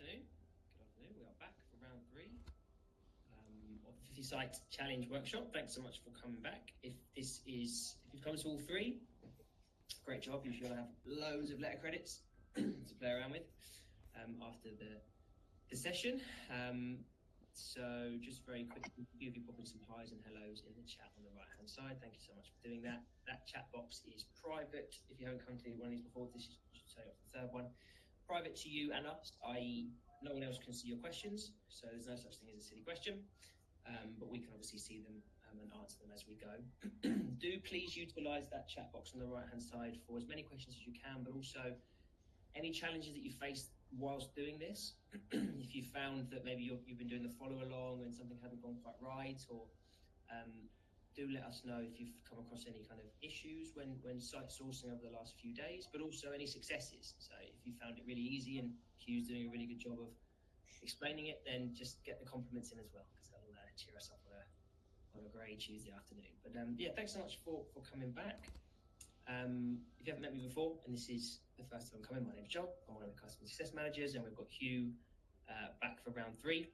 afternoon. Good afternoon. We are back for round 3 of the 50 Site Challenge Workshop. Thanks so much for coming back. If you've come to all 3, great job. You should have loads of letter credits to play around with after the session. So just very quickly, give you popping some highs and hellos in the chat on the right hand side. Thank you so much for doing that. That chat box is private. If you haven't come to one of these before, this is, you should say, off the third one. Private to you and us, i.e. no one else can see your questions, so there's no such thing as a silly question, but we can obviously see them and answer them as we go. Do please utilise that chat box on the right hand side for as many questions as you can, but also any challenges that you faced whilst doing this. If you found that maybe you've been doing the follow along and something hadn't gone quite right, or do let us know if you've come across any kind of issues when site sourcing over the last few days, but also any successes. So if you found it really easy and Hugh's doing a really good job of explaining it, then just get the compliments in as well, because that'll cheer us up on a grey Tuesday afternoon. But yeah, thanks so much for coming back. If you haven't met me before, and this is the first time I'm coming, my name's Joel. I'm one of the customer success managers, and we've got Hugh back for round 3,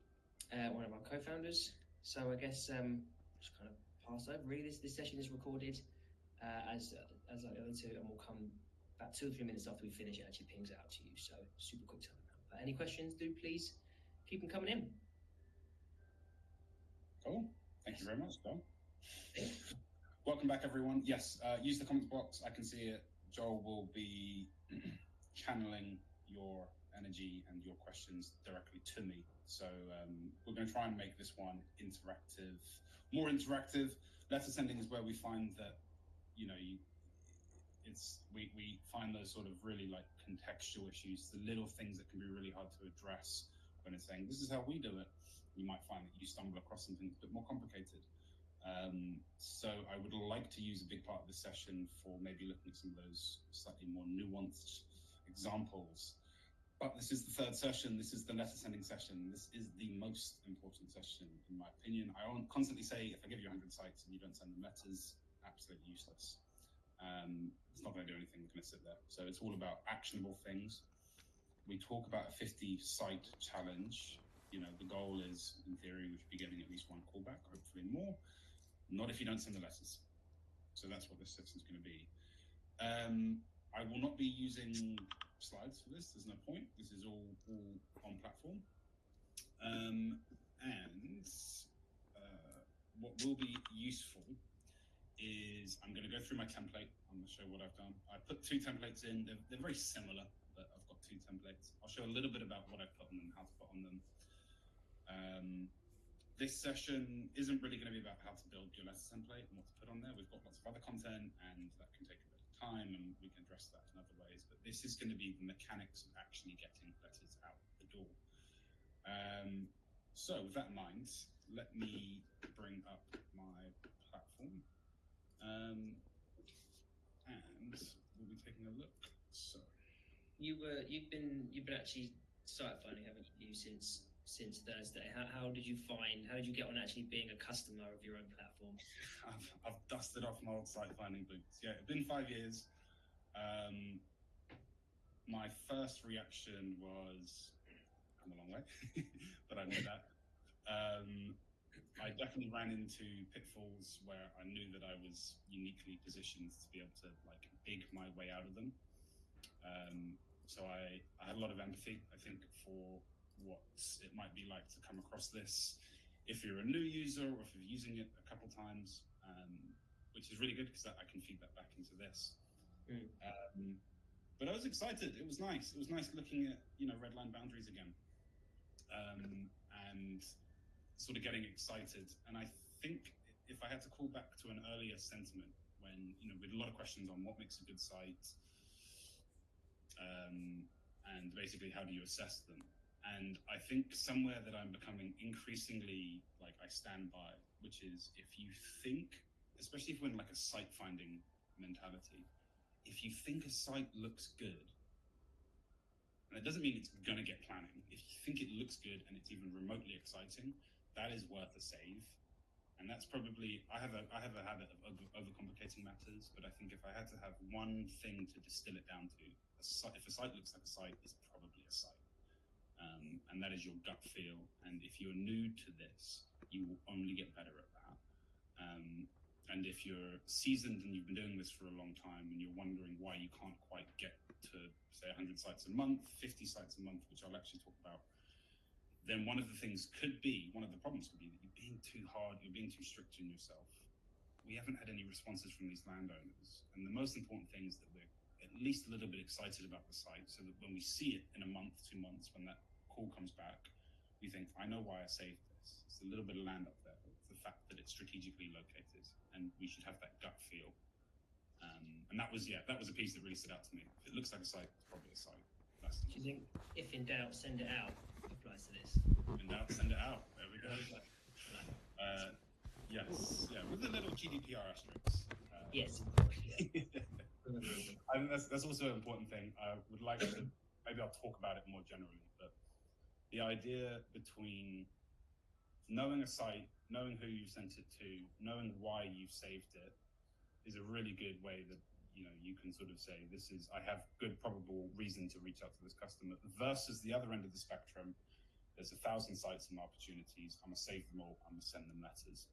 one of our co-founders. So I guess just kind of pass over. Really, this session is recorded as like the other 2, and we'll come about 2 or 3 minutes after we finish. It actually pings out to you, so super quick turnaround. But any questions, do please keep them coming in. Cool. Thank you very much, Joel. Welcome back, everyone. Yes, use the comments box. I can see it. Joel will be channeling your energy and your questions directly to me. So we're going to try and make this one interactive, more interactive. Letter sending is where we find that, we find those sort of really like contextual issues, the little things that can be really hard to address when it's saying, this is how we do it. You might find that you stumble across something that's a bit more complicated. So I would like to use a big part of this session for maybe looking at some of those slightly more nuanced examples. But this is the 3rd session. This is the letter sending session. This is the most important session, in my opinion. I constantly say, if I give you 100 sites and you don't send them letters, absolutely useless. It's not going to do anything. It's going to sit there. So it's all about actionable things. We talk about a 50 site challenge. The goal is, in theory, we should be getting at least 1 callback, hopefully more. Not if you don't send the letters. So that's what this session is going to be. I will not be using slides for this. There's no point. This is all on platform. What will be useful is I'm going to go through my template. I'm going to show what I've done. I put 2 templates in. They're very similar, but I've got 2 templates. I'll show a little bit about what I put on them, how to put on them. This session isn't really going to be about how to build your letter template and what to put on there. We've got lots of other content, and that can take a bit of time, and we can address that in other ways. But this is going to be the mechanics of actually getting letters out the door. So with that in mind, let me bring up my platform. And we'll be taking a look. So You've been actually site finding, haven't you, since Thursday? How did you get on actually being a customer of your own platform? I've dusted off my old site finding boots. Yeah, it's been 5 years. My first reaction was, come a long way, but I know that. I definitely ran into pitfalls where I knew that I was uniquely positioned to be able to dig my way out of them. So I had a lot of empathy, I think, for what it might be like to come across this if you're a new user or if you're using it a couple times, which is really good because I can feed that back into this. But I was excited. It was nice. It was nice looking at red line boundaries again, and sort of getting excited. And I think if I had to call back to an earlier sentiment when we had a lot of questions on what makes a good site, and basically how do you assess them. And I think somewhere that I'm becoming increasingly I stand by, which is if you think, especially if we're in a site finding mentality, if you think a site looks good, and it doesn't mean it's going to get planning, if you think it looks good and it's even remotely exciting, that is worth a save. And that's probably, I have a habit of overcomplicating matters, but I think if I had to have one thing to distill it down to, if a site looks like a site, it's probably a site. and that is your gut feel. And if you're new to this, you will only get better at that. And if you're seasoned and you've been doing this for a long time and you're wondering why you can't quite get to, say, 100 sites a month, 50 sites a month, which I'll actually talk about, then one of the problems could be that you're being too hard, you're being too strict on yourself. We haven't had any responses from these landowners. And the most important thing is that we're at least a little bit excited about the site, so that when we see it in a month, 2 months, when that call comes back, we think, I know why I saved this. It's a little bit of land up there. It's the fact that it's strategically located, and we should have that gut feel. And that was a piece that really stood out to me. If it looks like a site, it's probably a site. Do you think, if in doubt, send it out applies to this? In doubt, send it out. There we go. Yes, yeah, with the little GDPR asterisks. Yes, of course, yeah. I think that's also an important thing. I would like to, maybe I'll talk about it more generally, but the idea between knowing a site, knowing who you sent it to, knowing why you've saved it, is a really good way that you can sort of say, I have good probable reason to reach out to this customer, versus the other end of the spectrum. There's 1,000 sites and opportunities. I'm gonna save them all. I'm gonna send them letters.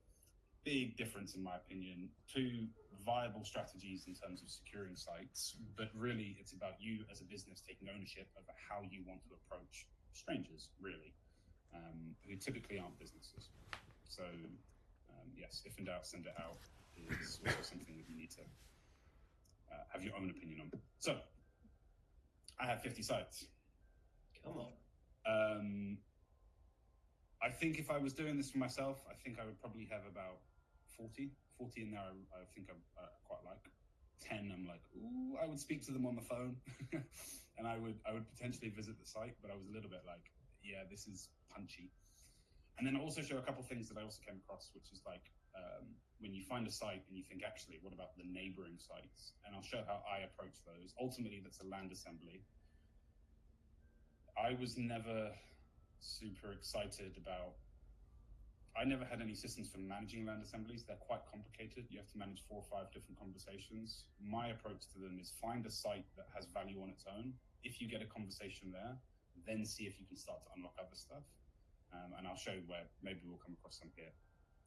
Big difference, in my opinion. Two viable strategies in terms of securing sites, but really it's about you as a business taking ownership over how you want to approach strangers, really, who typically aren't businesses. So yes, if in doubt, send it out is also something that you need to have your own opinion on. So I have 50 sites. Come on. I think if I was doing this for myself, I think I would probably have about 40 in there. I think I quite like 10. I'm like, ooh, I would speak to them on the phone and I would potentially visit the site, but I was a little bit like, yeah, this is punchy. And then I'll also show a couple of things that I also came across, which is like, when you find a site and you think, actually, what about the neighboring sites? And I'll show how I approach those. Ultimately, that's a land assembly. I was never super excited about, I never had any systems for managing land assemblies. They're quite complicated. You have to manage 4 or 5 different conversations. My approach to them is find a site that has value on its own. If you get a conversation there, then see if you can start to unlock other stuff. And I'll show you where maybe we'll come across some here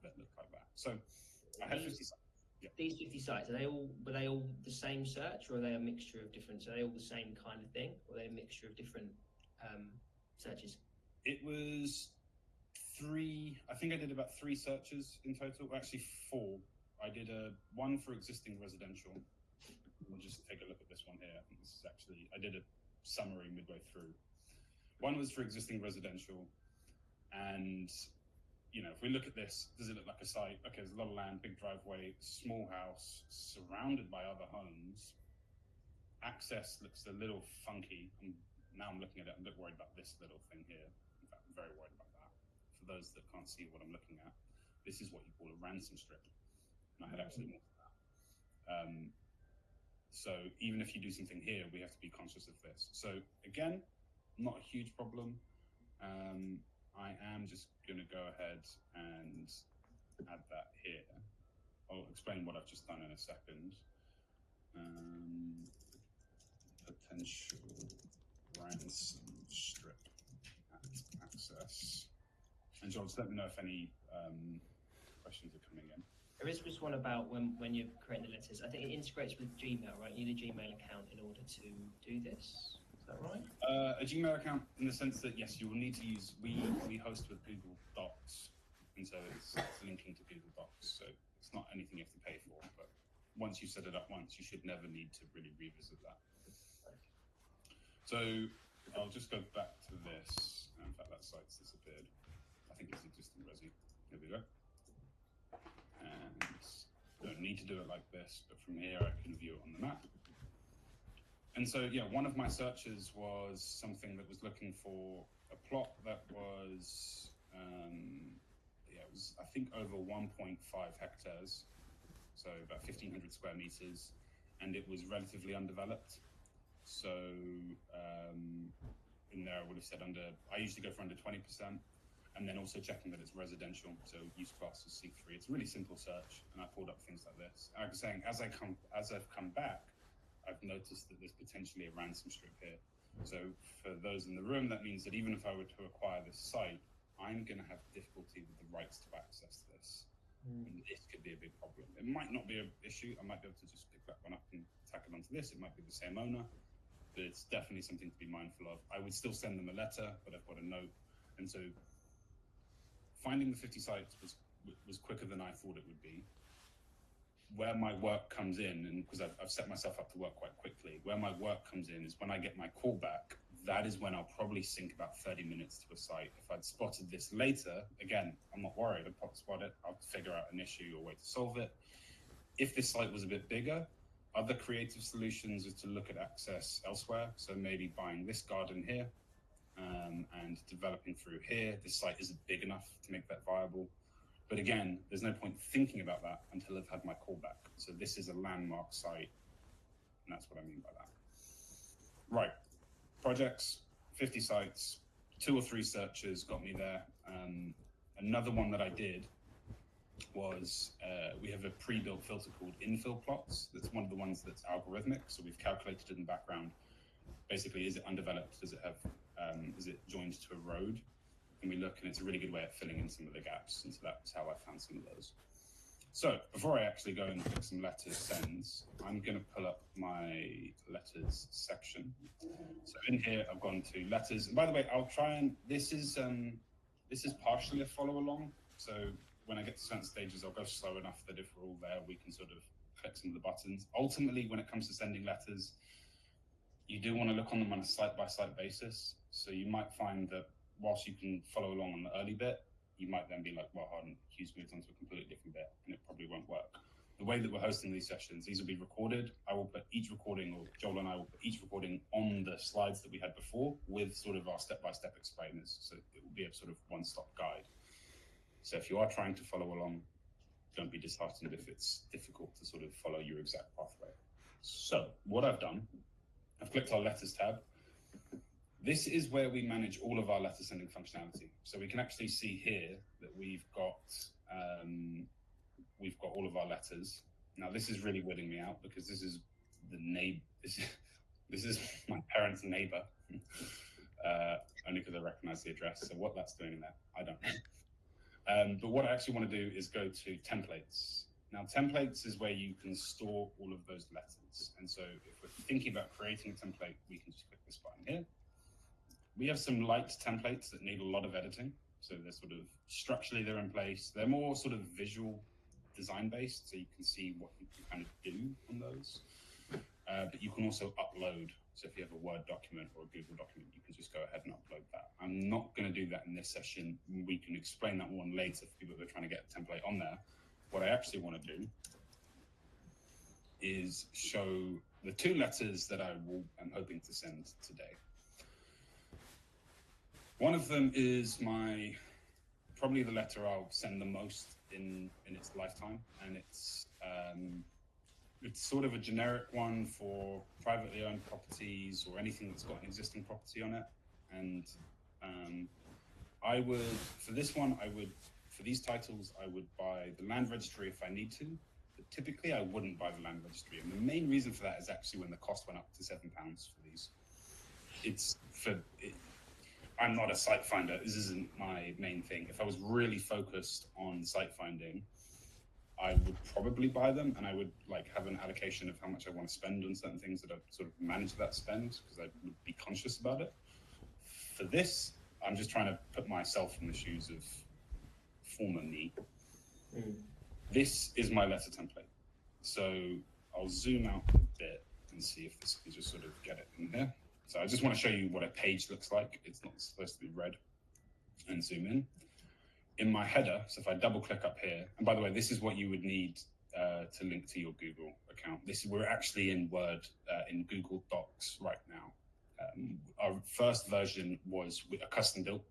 that look like that. So I had 50 sites. Yeah. These 50 sites, were they all the same search, or are they a mixture of different? So are they all the same kind of thing, or are they a mixture of different searches? It was 3. I think I did about 3 searches in total. Actually, 4. I did one for existing residential. We'll just take a look at this one here. I think this is actually, I did a summary midway through. One was for existing residential, and if we look at this, does it look like a site? Okay, there's a lot of land, big driveway, small house, surrounded by other homes. Access looks a little funky. Now I'm looking at it, I'm a bit worried about this little thing here. In fact, I'm very worried about that. For those that can't see what I'm looking at, this is what you call a ransom strip. And I had actually more than that. So even if you do something here, we have to be conscious of this. So again, not a huge problem. I am just going to go ahead and add that here. I'll explain what I've just done in a second. Potential ransom strip at access. And John, just let me know if any questions are coming in. There is just one about when you're creating the letters. I think it integrates with Gmail, right? You need a Gmail account in order to do this. Is that right? A Gmail account, in the sense that yes, you will need to use. We host with Google Docs, and so it's linking to Google Docs. So it's not anything you have to pay for. But once you set it up once, you should never need to really revisit that. So I'll just go back to this. In fact, that site's disappeared. I think it's existing resi. Here we go. And I don't need to do it like this, but from here I can view it on the map. And so, yeah, one of my searches was something that was looking for a plot that was, it was, I think, over 1.5 hectares, so about 1,500 square meters, and it was relatively undeveloped. So in there, I would have said I usually go for under 20%, and then also checking that it's residential, so use class is C3. It's a really simple search, and I pulled up things like this. Like I was saying, as I've come back, I've noticed that there's potentially a ransom strip here. So for those in the room, that means that even if I were to acquire this site, I'm going to have difficulty with the rights to access this. And this could be a big problem. It might not be an issue. I might be able to just pick that one up and tack it onto this. It might be the same owner, but it's definitely something to be mindful of. I would still send them a letter, but I've got a note. And so finding the 50 sites was quicker than I thought it would be. Where my work comes in, and because I've set myself up to work quite quickly, where my work comes in is when I get my call back. That is when I'll probably sink about 30 minutes to a site. If I'd spotted this later, again, I'm not worried. I'll spot it. I'll figure out an issue or a way to solve it. If this site was a bit bigger, other creative solutions is to look at access elsewhere. So maybe buying this garden here and developing through here. This site isn't big enough to make that viable. But again, there's no point thinking about that until I've had my callback. So this is a landmark site, and that's what I mean by that. Right, projects, 50 sites, 2 or 3 searches got me there. Another one that I did was, we have a pre-built filter called infill plots. That's one of the ones that's algorithmic. So we've calculated in the background, basically, is it undeveloped? Does it have, is it joined to a road? And we look, and it's a really good way of filling in some of the gaps. And so that's how I found some of those. So before I actually go and click some letters sends, I'm going to pull up my letters section. So in here, I've gone to letters. And by the way, I'll try and, this is partially a follow along. So when I get to certain stages, I'll go slow enough that if we're all there, we can sort of click some of the buttons. Ultimately, when it comes to sending letters, you do want to look on them on a site-by-site basis. So you might find that whilst you can follow along on the early bit, you might then be like, well, hold on, Hugh's moved on to a completely different bit, and it probably won't work. The way that we're hosting these sessions, these will be recorded. I will put each recording, or Joel and I will put each recording on the slides that we had before with sort of our step-by-step explainers. So it will be a sort of one-stop guide. So if you are trying to follow along, don't be disheartened if it's difficult to sort of follow your exact pathway. So what I've done, I've clicked our letters tab. This is where we manage all of our letter sending functionality. So we can actually see here that we've got all of our letters. Now this is really weirding me out because this is the neighbor. This is my parents' neighbor, only because I recognize the address. So what that's doing in there, I don't know. But what I actually want to do is go to templates. Now templates is where you can store all of those letters. And so if we're thinking about creating a template, we can just click this button here. We have some light templates that need a lot of editing. So they're sort of structurally they're in place. They're more sort of visual design based, so you can see what you can kind of do on those. But you can also upload. So if you have a Word document or a Google document, you can just go ahead and upload that. I'm not going to do that in this session. We can explain that one later for people that are trying to get a template on there. What I actually want to do is show the 2 letters that I'm hoping to send today. One of them is probably the letter I'll send the most in its lifetime, and it's sort of a generic one for privately owned properties or anything that's got an existing property on it. And I would, for this one, for these titles, I would buy the land registry if I need to, but typically I wouldn't buy the land registry. And the main reason for that is actually when the cost went up to £7 for these. I'm not a site finder. This isn't my main thing. If I was really focused on site finding, I would probably buy them, and I would have an allocation of how much I want to spend on certain things that I sort of manage that spend because I would be conscious about it. For this, I'm just trying to put myself in the shoes of former me. This is my letter template. So I'll zoom out a bit and see if this can just sort of get it in here. So I just want to show you what a page looks like. It's not supposed to be red. And zoom in. In my header, so if I double click up here, and by the way, this is what you would need to link to your Google account. We're actually in Word, in Google Docs right now. Our first version was a custom built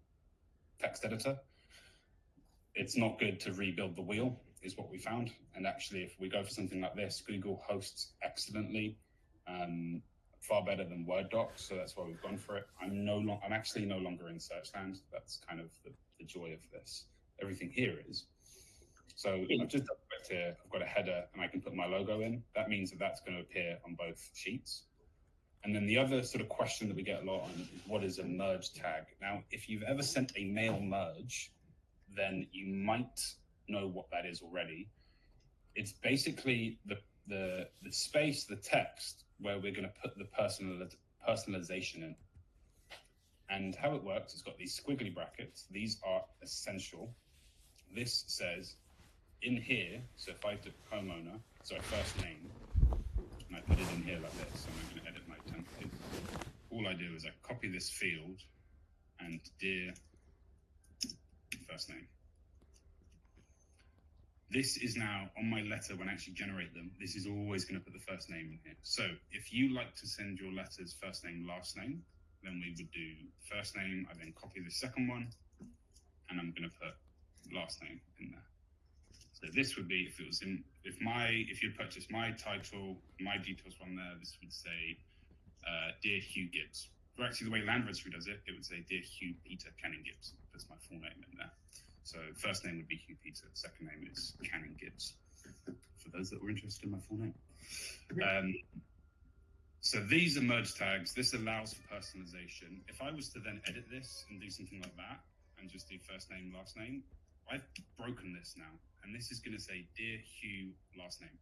text editor. It's not good to rebuild the wheel, is what we found. And actually, if we go for something like this, Google hosts excellently. Far better than Word docs, so that's why we've gone for it. I'm actually no longer in Searchland. That's kind of the joy of this. Everything here is. So I've just select here, I've got a header, and I can put my logo in. That means that that's going to appear on both sheets. And then the other sort of question that we get a lot on is, what is a merge tag? Now, if you've ever sent a mail merge, then you might know what that is already. It's basically the space, the text, where we're going to put the personalization in. And how it works, it's got these squiggly brackets. These are essential. This says, in here, so if I do homeowner, so first name, and I put it in here like this, and I'm going to edit my template. All I do is I copy this field and dear first name. This is now on my letter when I actually generate them. This is always going to put the first name in here. So if you like to send your letters first name, last name, then we would do first name. I then copy the second one, and I'm going to put last name in there. So this would be if it was in if you purchased my title, my details from there. This would say, dear Hugh Gibbs. Or actually, the way Land Registry does it, it would say, dear Hugh Peter Canning Gibbs. That's my full name in there. So first name would be Hugh Peter. Second name is Canning Gibbs. For those that were interested in my full name. So these are merge tags. This allows for personalization. If I was to then edit this and do something like that, and just do first name, last name, I've broken this now. And this is going to say, dear Hugh, last name.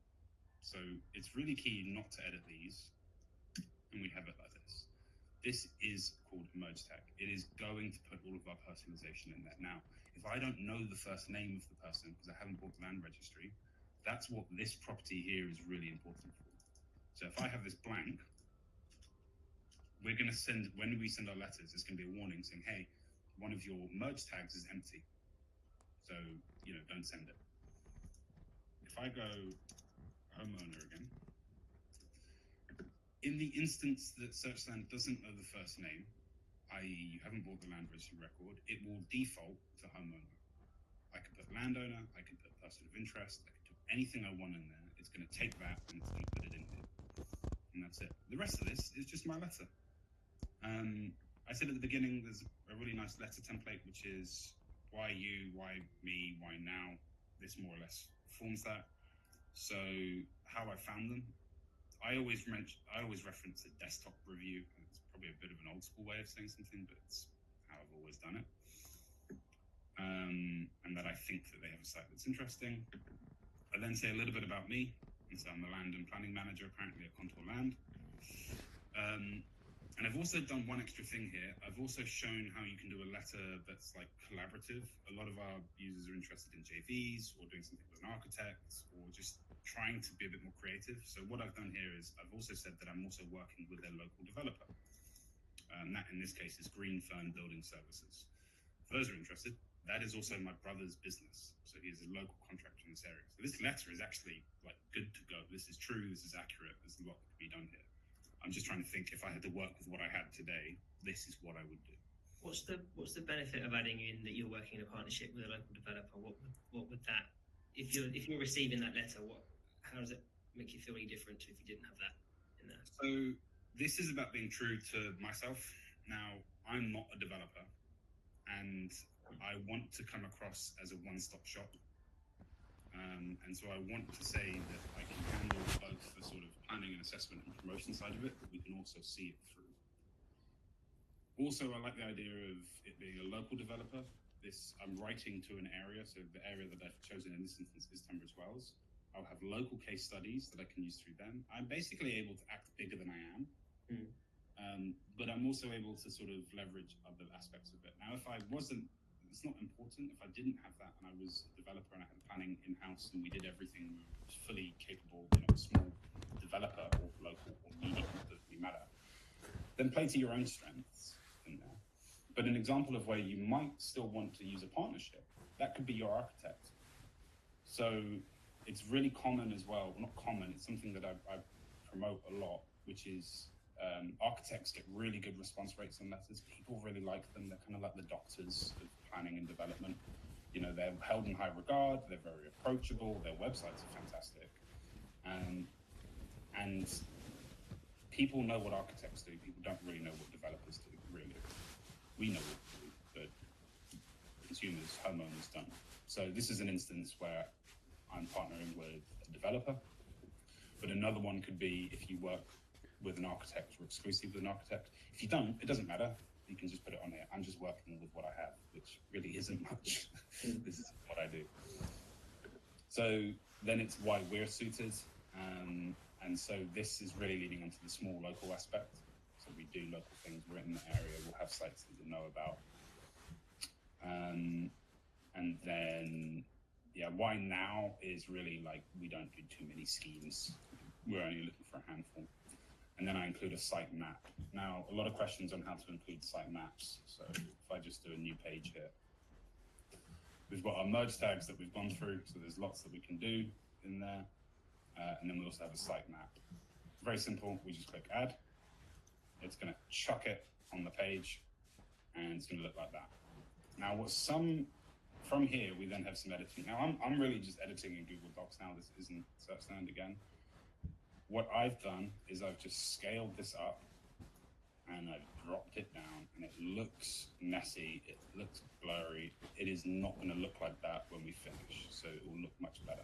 So it's really key not to edit these. And we have it like this. This is called a merge tag. It is going to put all of our personalization in there. Now, if I don't know the first name of the person because I haven't bought the Land Registry, that's what this property here is really important for. So if I have this blank, we're going to send, when we send our letters, there's going to be a warning saying, hey, one of your merge tags is empty. So, don't send it. If I go homeowner again, in the instance that Searchland doesn't know the first name, i.e. you haven't bought the Land Registry record, it will default to homeowner. I can put landowner, I can put person of interest, I can put anything I want in there. It's going to take that and it's going to put it in here. And that's it. The rest of this is just my letter. I said at the beginning, there's a really nice letter template, which is why you, why me, why now. This more or less forms that. So how I found them, I always reference a desktop review. It's probably a bit of an old school way of saying something, but it's how I've always done it. And that I think that they have a site that's interesting. I then say a little bit about me. And so I'm the land and planning manager, apparently at Contour Land. And I've also done one extra thing here. I've also shown how you can do a letter that's like collaborative. A lot of our users are interested in JVs or doing something with an architect or just trying to be a bit more creative. So what I've done here is I've also said that I'm also working with a local developer. And that in this case is Green Fern Building Services. For those who are interested, that is also my brother's business. So he is a local contractor in this area. So this letter is actually like good to go. This is true, this is accurate, there's a lot that can be done here. I'm just trying to think if I had to work with what I had today, this is what I would do. What's the benefit of adding in that you're working in a partnership with a local developer? What would that, if you're receiving that letter, how does it make you feel any different if you didn't have that in there? So this is about being true to myself. Now, I'm not a developer, and I want to come across as a one-stop shop. And so I want to say that I can handle both the sort of planning and assessment and promotion side of it, but we can also see it through. Also, I like the idea of it being a local developer. I'm writing to an area, so the area that I've chosen in this instance is Tunbridge Wells. I'll have local case studies that I can use through them. I'm basically able to act bigger than I am, but I'm also able to sort of leverage other aspects of it. Now, if I wasn't, it's not important. If I didn't have that and I was a developer and I had planning in-house and we did everything fully capable, small developer or local or medium, doesn't really matter, then play to your own strengths in there. But an example of where you might still want to use a partnership, that could be your architect. So it's really common as well, not common, it's something that I promote a lot, which is architects get really good response rates on letters. People really like them. They're kind of like the doctors of planning and development. They're held in high regard. They're very approachable. Their websites are fantastic. And people know what architects do. People don't really know what developers do, really. We know what to do, but consumers, homeowners don't. So this is an instance where I'm partnering with a developer. But another one could be if you work with an architect or exclusive with an architect. If you don't, it doesn't matter. You can just put it on here. I'm just working with what I have, which really isn't much. This is what I do. So then it's why we're suited. And so this is really leading into the small local aspect. So we do local things. We're in the area. We'll have sites that you'll know about. And then, yeah, why now is really like we don't do too many schemes. We're only looking for a handful. And then I include a site map. Now, a lot of questions on how to include site maps. So if I just do a new page here, we've got our merge tags that we've gone through. So there's lots that we can do in there. And then we also have a site map. Very simple. We just click add. It's going to chuck it on the page and it's going to look like that. Now, from here, we then have some editing. Now, I'm really just editing in Google Docs now. This isn't SearchStand again. What I've done is I've just scaled this up and I've dropped it down, and it looks messy. It looks blurry. It is not going to look like that when we finish, so it will look much better.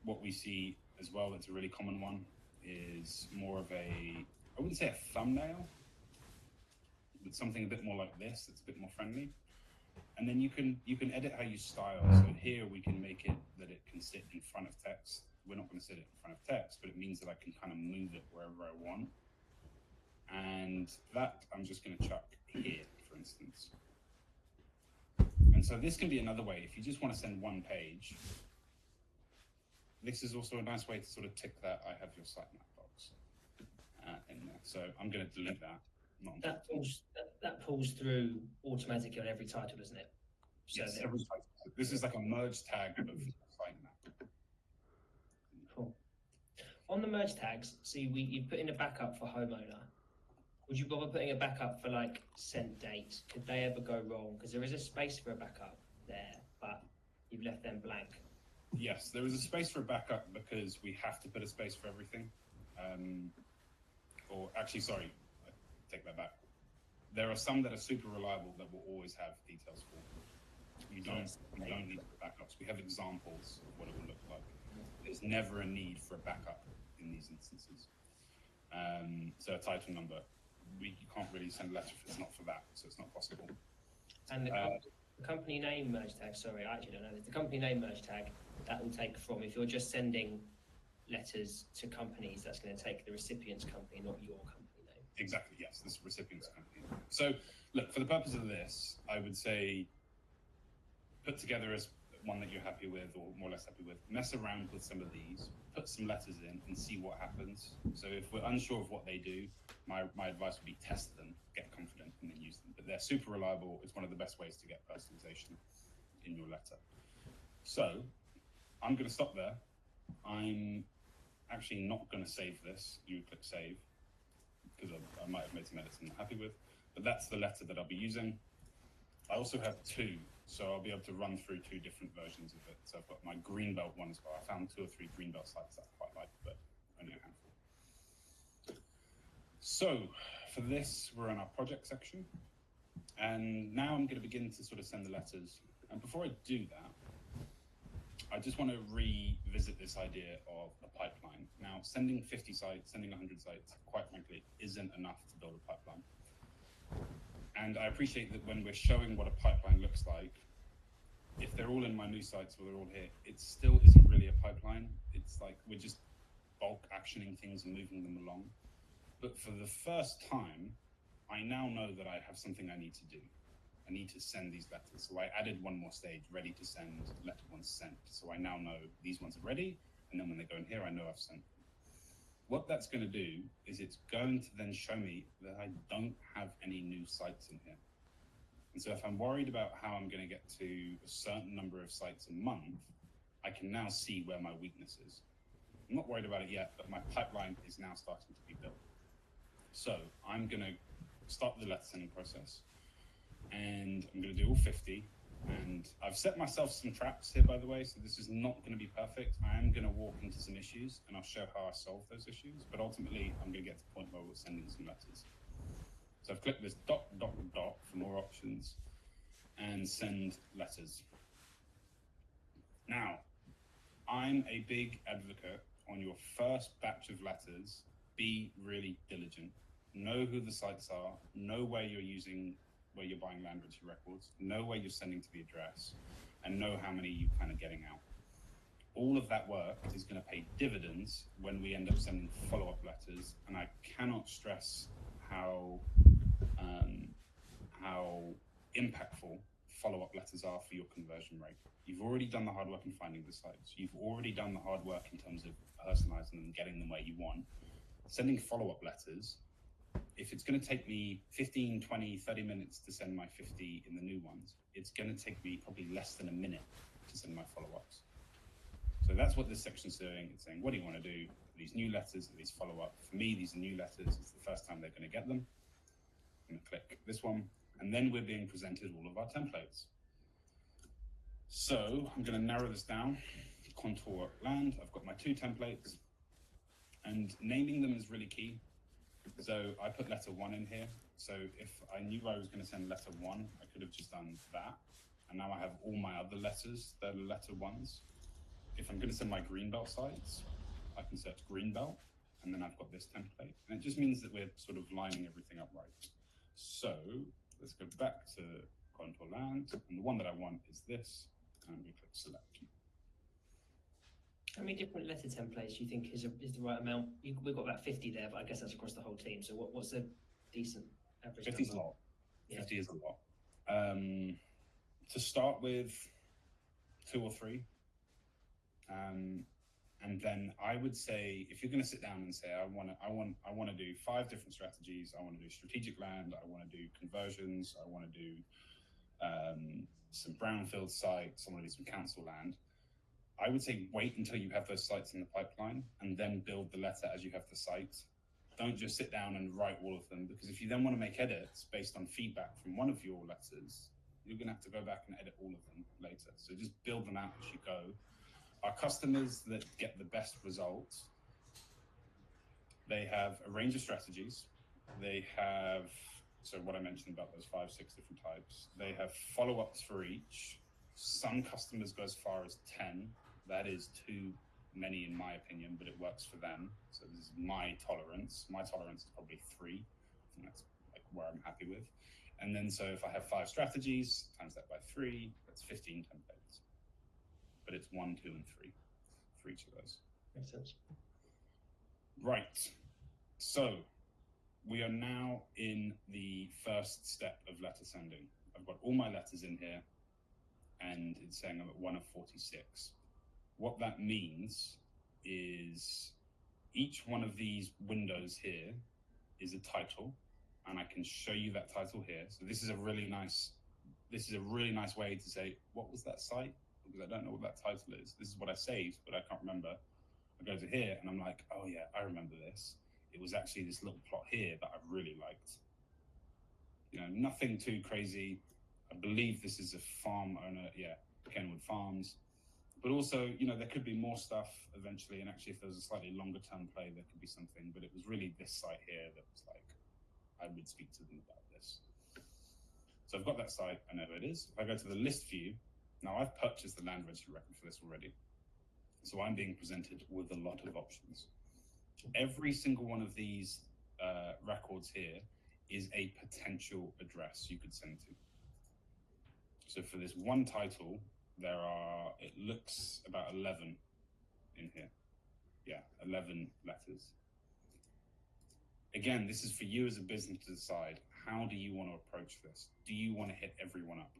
What we see as well that's a really common one is more of I wouldn't say a thumbnail, but something a bit more like this. That's a bit more friendly. And then you can edit how you style. So here we can make it that it can sit in front of text. We're not going to sit it in front of text, but it means that I can kind of move it wherever I want. And that I'm just going to chuck here, for instance. And so this can be another way. If you just want to send one page, this is also a nice way to sort of tick that I have your sitemap box in there. So I'm going to delete that. That pulls through automatically on every title, doesn't it? So yes, every title. This is like a merge tag of sitemap. Cool. On the merge tags, see, you put in a backup for homeowner. Would you bother putting a backup for like send date? Could they ever go wrong? Because there is a space for a backup there, but you've left them blank. Yes, there is a space for a backup because we have to put a space for everything. Or actually, sorry, I take that back. There are some that are super reliable that will always have details for. You don't need backups. We have examples of what it will look like. There's never a need for a backup in these instances. So a title number, you can't really send a letter if it's not for that, so it's not possible. And the company name merge tag, sorry, I actually don't know. There's the company name merge tag that will take from, if you're just sending letters to companies, that's going to take the recipient's company, not your company name. Exactly, yes, this recipient's company. So, look, for the purpose of this, I would say put together as one that you're happy with or more or less happy with, mess around with some of these, put some letters in and see what happens. So if we're unsure of what they do, my advice would be test them, get confident and then use them. But they're super reliable. It's one of the best ways to get personalization in your letter. So I'm going to stop there. I'm actually not going to save this. You would click save because I might have made some edits I'm not happy with, but that's the letter that I'll be using. I also have two, so I'll be able to run through two different versions of it. So I've got my Greenbelt one as well. I found 2 or 3 Greenbelt sites that I quite like, but only a handful. So for this, we're in our project section. And now I'm going to begin to sort of send the letters. And before I do that, I just want to revisit this idea of a pipeline. Now, sending 50 sites, sending 100 sites, quite frankly, isn't enough to build a pipeline. And I appreciate that when we're showing what a pipeline looks like, if they're all in my new sites or they're all here, it still isn't really a pipeline. It's like we're just bulk actioning things and moving them along. But for the first time, I now know that I have something I need to do. I need to send these letters. So I added one more stage, ready to send, letter one sent. So I now know these ones are ready. And then when they go in here, I know I've sent them. What that's going to do is it's going to then show me that I don't have any new sites in here. And so if I'm worried about how I'm going to get to a certain number of sites a month, I can now see where my weakness is. I'm not worried about it yet, but my pipeline is now starting to be built. So I'm going to start the letter sending process, and I'm going to do all 50. And I've set myself some traps here, by the way, so this is not going to be perfect. I am going to walk into some issues, and I'll show how I solve those issues. But ultimately, I'm going to get to the point where we're sending some letters. So I've clicked this dot, dot, dot for more options, and send letters. Now, I'm a big advocate on your first batch of letters. Be really diligent. Know who the sites are. Know where you're buying land registry records. Know where you're sending to the address, and know how many you kind of getting out. All of that work is going to pay dividends when we end up sending follow-up letters, and I cannot stress how impactful follow-up letters are for your conversion rate. You've already done the hard work in finding the sites. You've already done the hard work in terms of personalizing them and getting them where you want. Sending follow-up letters, if it's going to take me 15, 20, 30 minutes to send my 50 in the new ones, it's going to take me probably less than a minute to send my follow-ups. So that's what this section's doing. It's saying, what do you want to do? Are these new letters, are these follow-up? For me, these are new letters. It's the first time they're going to get them. I'm going to click this one. And then we're being presented all of our templates. So I'm going to narrow this down. Contour land. I've got my 2 templates. And naming them is really key. So I put letter 1 in here. So if I knew I was going to send letter 1, I could have just done that. And now I have all my other letters, they're letter 1s. If I'm going to send my greenbelt sites, I can search greenbelt, and then I've got this template. And it just means that we're sort of lining everything up right. So let's go back to contour land, and the one that I want is this, and we click select. How many different letter templates do you think is the right amount? We've got about 50 there, but I guess that's across the whole team. So what's a decent average 50 is a number? lot. Yeah. 50 is a lot. To start with, 2 or 3. And then I would say, if you're going to sit down and say, I want to do 5 different strategies. I want to do strategic land. I want to do conversions. I want to do some brownfield sites. I want to do some council land. I would say wait until you have those sites in the pipeline and then build the letter as you have the site. Don't just sit down and write all of them, because if you then want to make edits based on feedback from one of your letters, you're going to have to go back and edit all of them later. So just build them out as you go. Our customers that get the best results, they have a range of strategies. They have, so what I mentioned about those 5, 6 different types, they have follow-ups for each. Some customers go as far as 10. That is too many in my opinion, but it works for them. So this is my tolerance. My tolerance is probably 3. And that's like where I'm happy with. And then so if I have 5 strategies, times that by 3, that's 15 templates. But it's 1, 2, and 3 for each of those. Makes sense. Right. So we are now in the first step of letter sending. I've got all my letters in here, and it's saying I'm at 1 of 46. What that means is each one of these windows here is a title, and I can show you that title here. So this is a really nice way to say, what was that site? Because I don't know what that title is. This is what I saved, but I can't remember. I go to here and I'm like, oh yeah, I remember this. It was actually this little plot here that I really liked. You know, nothing too crazy. I believe this is a farm owner, yeah, Kenwood Farms. But also, you know, there could be more stuff eventually. And actually, if there was a slightly longer term play, there could be something. But it was really this site here that was like, I would speak to them about this. So I've got that site, I know who it is. If I go to the list view, now I've purchased the land registry record for this already. So I'm being presented with a lot of options. Every single one of these records here is a potential address you could send to. So for this one title, there are, it looks about 11 in here. Yeah, 11 letters. Again, this is for you as a business to decide, how do you want to approach this? Do you want to hit everyone up?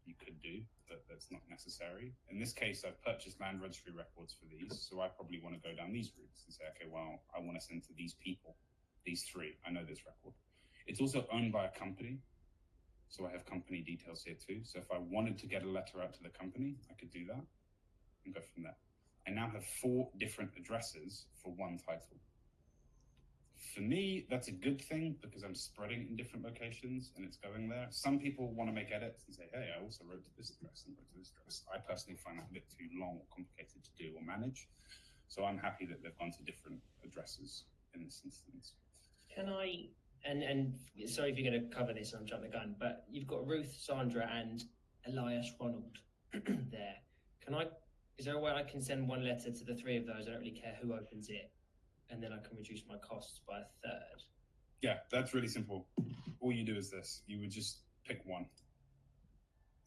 You could do, but that's not necessary. In this case, I've purchased land registry records for these, so I probably want to go down these routes and say, okay, well, I want to send to these people, these 3. I know this record. It's also owned by a company, so I have company details here too. So if I wanted to get a letter out to the company, I could do that and go from there. I now have 4 different addresses for one title. For me, that's a good thing because I'm spreading in different locations and it's going there. Some people want to make edits and say, hey, I also wrote to this address and wrote to this address. I personally find that a bit too long or complicated to do or manage. So I'm happy that they've gone to different addresses in this instance. Can I, and sorry if you're going to cover this, I'm jumping the gun, but you've got Ruth, Sandra, and Elias Ronald there. Is there a way I can send one letter to the three of those? I don't really care who opens it, and then I can reduce my costs by a third. Yeah, that's really simple. All you do is this. You would just pick one.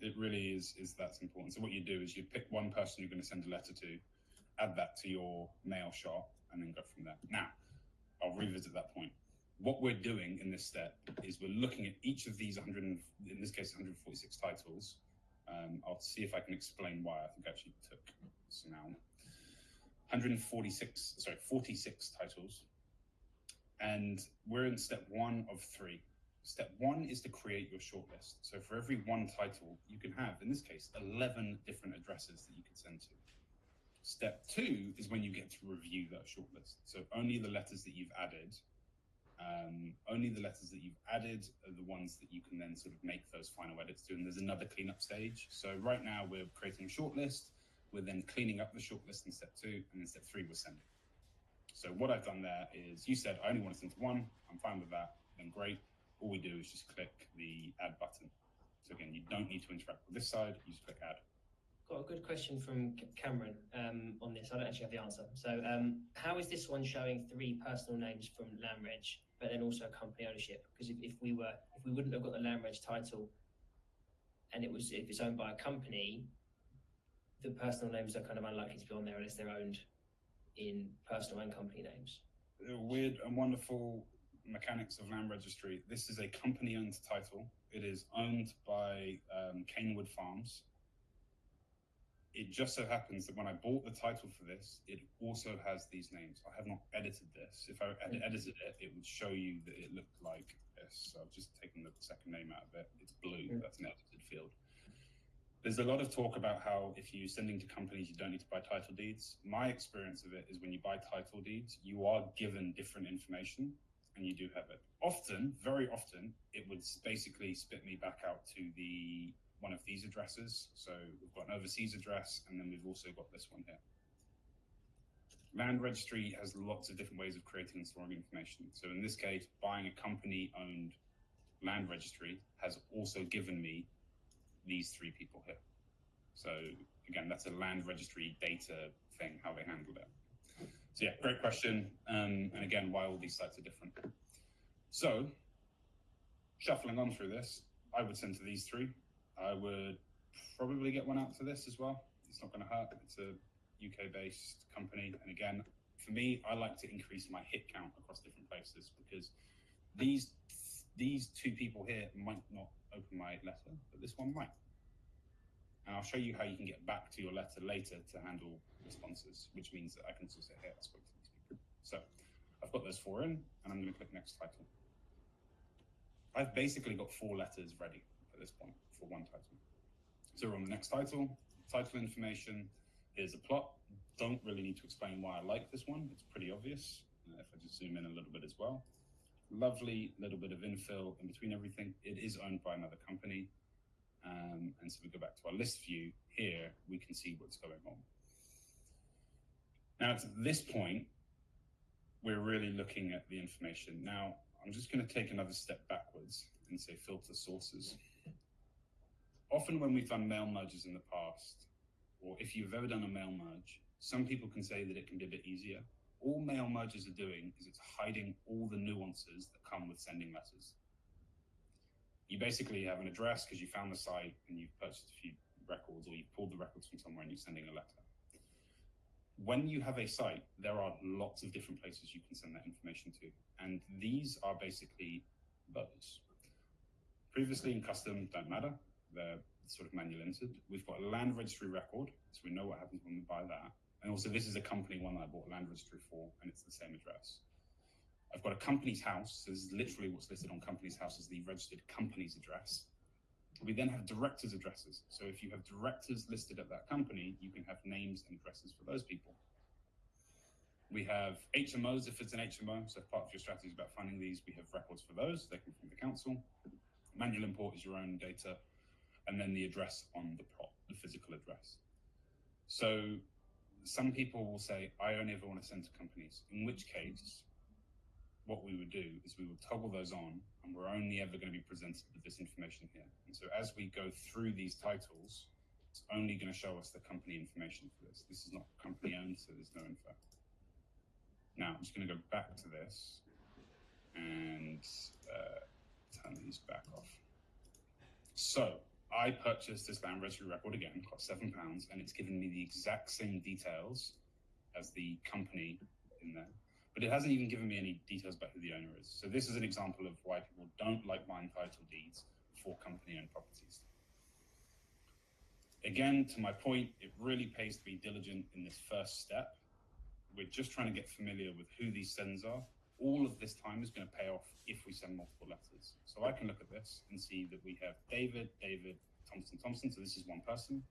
It really is that simple. And so what you do is you pick one person you're going to send a letter to, add that to your mail shot, and then go from there. Now, I'll revisit that point. What we're doing in this step is we're looking at each of these 100, in this case, 146 titles. I'll see if I can explain why. I think I actually took so now 46 titles. And we're in step 1 of 3. Step 1 is to create your shortlist. So for every one title, you can have, in this case, 11 different addresses that you can send to. Step 2 is when you get to review that shortlist. So only the letters that you've added, are the ones that you can then sort of make those final edits to. And there's another cleanup stage. So right now we're creating a shortlist. We're then cleaning up the shortlist in step 2, and then step 3 we're sending. So what I've done there is, you said I only want to send to one. I'm fine with that. Then great. All we do is just click the add button. So again, you don't need to interact with this side. You just click add. Got a good question from Cameron on this. I don't actually have the answer. So how is this one showing 3 personal names from LandReg, but then also company ownership? Because if we wouldn't have got the LandReg title, and if it's owned by a company, the personal names are kind of unlikely to be on there unless they're owned in personal and company names. Weird and wonderful mechanics of land registry. This is a company-owned title. It is owned by Canewood Farms. It just so happens that when I bought the title for this, it also has these names. I have not edited this. If I had edited it, it would show you that it looked like this. So I've just taken the second name out of it. It's blue. That's an edited field. There's a lot of talk about how if you're sending to companies, you don't need to buy title deeds. My experience of it is when you buy title deeds, you are given different information, and you do have it. Often, very often, it would basically spit me back out to one of these addresses. So we've got an overseas address, and then we've also got this one here. Land registry has lots of different ways of creating and storing information. So in this case, buying a company-owned land registry has also given me these 3 people here. So again, that's a land registry data thing, how they handle it. So yeah, great question. And again, why all these sites are different. So shuffling on through this, I would send to these 3. I would probably get one out to this as well. It's not going to hurt. It's a UK-based company. And again, for me, I like to increase my hit count across different places because these 2 people here might not open my letter, but this one might. And I'll show you how you can get back to your letter later to handle responses, which means that I can also say, hey, I spoke to these people. So I've got those 4 in, and I'm going to click next title. I've basically got 4 letters ready at this point for one title. So we're on the next title information. Here's a plot. Don't really need to explain why I like this one. It's pretty obvious. If I just zoom in a little bit as well. Lovely little bit of infill in between everything. It is owned by another company. And so we go back to our list view here, we can see what's going on. Now, to this point, we're really looking at the information. Now, I'm just going to take another step backwards and say filter sources. Often when we've done mail merges in the past, or if you've ever done a mail merge, some people can say that it can be a bit easier. All mail merges are doing is it's hiding all the nuances that come with sending letters. You basically have an address because you found the site and you've purchased a few records, or you've pulled the records from somewhere and you're sending a letter. When you have a site, there are lots of different places you can send that information to. And these are basically those. Previously in custom, don't matter. They're sort of manual entered. We've got a land registry record, so we know what happens when we buy that. And also this is a company one that I bought a land registry for, and it's the same address. I've got a company's house. So this is literally what's listed on company's house is the registered company's address. We then have directors' addresses. So if you have directors listed at that company, you can have names and addresses for those people. We have HMOs if it's an HMO. So if part of your strategy is about finding these, we have records for those. They come from the council. Manual import is your own data. And then the address on the plot, the physical address. So some people will say, I only ever want to send to companies, in which case, what we would do is we would toggle those on, and we're only ever going to be presented with this information here. And so as we go through these titles, It's only going to show us the company information for this. This is not company owned, so there's no info. Now, I'm just going to go back to this and turn these back off. So I purchased this land registry record again, cost £7, and it's given me the exact same details as the company in there, but it hasn't even given me any details about who the owner is. So this is an example of why people don't like buying title deeds for company-owned properties. Again, to my point, it really pays to be diligent in this first step. We're just trying to get familiar with who these sends are. All of this time is going to pay off if we send multiple letters. So I can look at this and see that we have David, Thompson. So this is one person.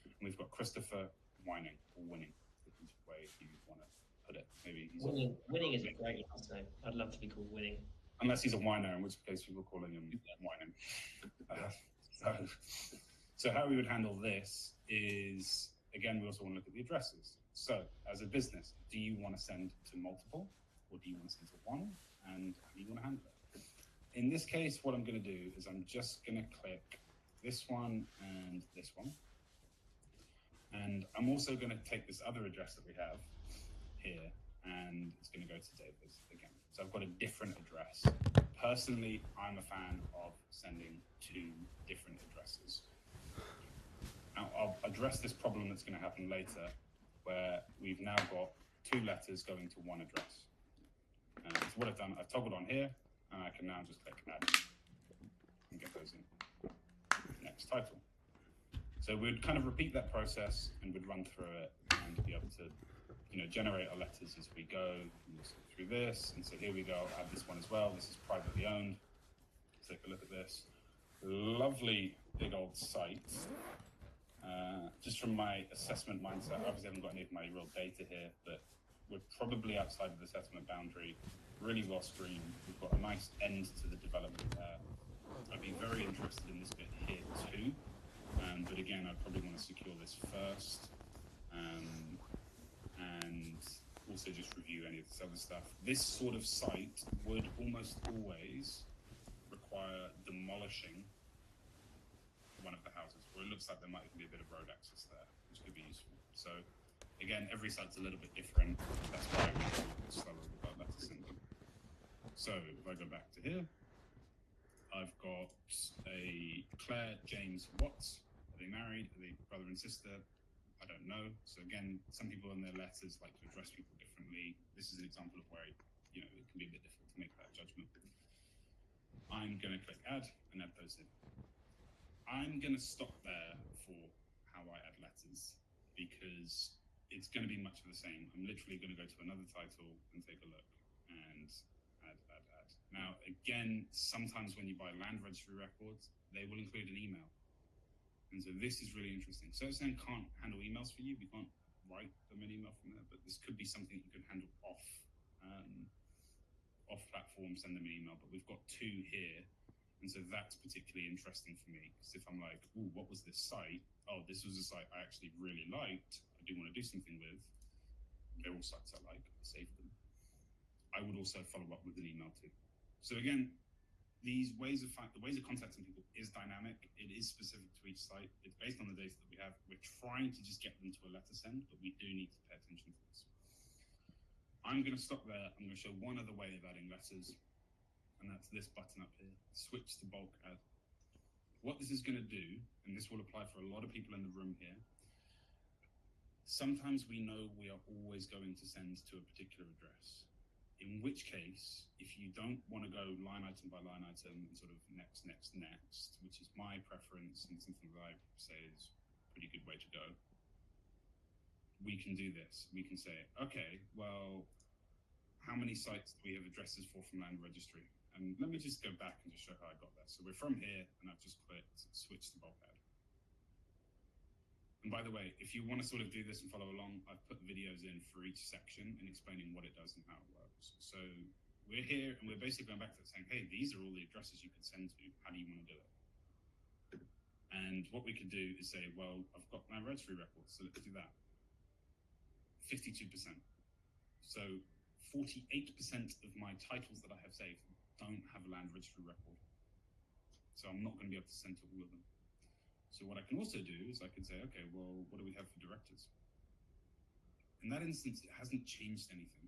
And we've got Christopher Whining, or Winning, which way you want to put it. Maybe he's Winning is a great last name. I'd love to be called Winning. Unless he's a whiner, in which case people are calling him Whining. So how we would handle this is, again, we also want to look at the addresses. So as a business, do you want to send to multiple, or do you want to send to one? And how do you want to handle it? In this case, what I'm going to do is I'm just going to click this one and this one. And I'm also going to take this other address that we have here, and it's going to go to David again. So I've got a different address. Personally, I'm a fan of sending to different addresses. Now, I'll address this problem that's going to happen later, where we've now got 2 letters going to one address. And so what I've done, I've toggled on here, and I can now just click add and get those in. Next title. So we'd kind of repeat that process, and we'd run through it and be able to, generate our letters as we go. Through this, and so here we go. I'll add this one as well. This is privately owned. Let's take a look at this. Lovely big old site. Just from my assessment mindset, obviously I haven't got any of my real data here, but we're probably outside of the settlement boundary. Really well screened. We've got a nice end to the development there. I'd be very interested in this bit here too, but again, I'd probably want to secure this first, and also just review any of this other stuff. This sort of site would almost always require demolishing one of the houses, or it looks like there might be a bit of road access there, which could be useful. So again, every site's a little bit different. That's why I'm a little bit slower about letter sending. So if I go back to here, I've got a Claire James Watts. Are they married? Are they brother and sister? I don't know. So again, some people in their letters like to address people differently. This is an example of where, it can be a bit difficult to make that judgment. I'm going to click add and add those in. I'm going to stop there for how I add letters, because it's going to be much of the same. I'm literally going to go to another title and take a look and add. Now, again, sometimes when you buy land registry records, they will include an email. And so this is really interesting. So saying can't handle emails for you. We can't write them an email from there, but this could be something you can handle off platform, send them an email. But we've got 2 here. And so that's particularly interesting for me, because if I'm like, ooh, what was this site? Oh, this was a site I actually really liked. I do want to do something with. They're all sites I like. I save them. I would also follow up with an email too. So again, the ways of contacting people is dynamic. It is specific to each site. It's based on the data that we have. We're trying to just get them to a letter send, but we do need to pay attention to this. I'm going to stop there. I'm going to show one other way of adding letters, and that's this button up here, switch to bulk add. What this is going to do, and this will apply for a lot of people in the room here, sometimes we know we are always going to send to a particular address. In which case, if you don't want to go line item by line item and sort of next, which is my preference and something that I say is a pretty good way to go, we can do this. We can say, okay, well, how many sites do we have addresses for from land registry? And let me just go back and just show how I got there. So we're from here, and I've just clicked switch to bulk add. And by the way, if you want to sort of do this and follow along, I've put videos in for each section and explaining what it does and how it works. So we're here, and we're basically going back to it saying, hey, these are all the addresses you could send to. How do you want to do it? And what we could do is say, well, I've got my registry records, so let's do that. 52%. So 48% of my titles that I have saved don't have a land registry record. So I'm not going to be able to send to all of them. So what I can also do is I can say, okay, well, what do we have for directors? In that instance, it hasn't changed anything.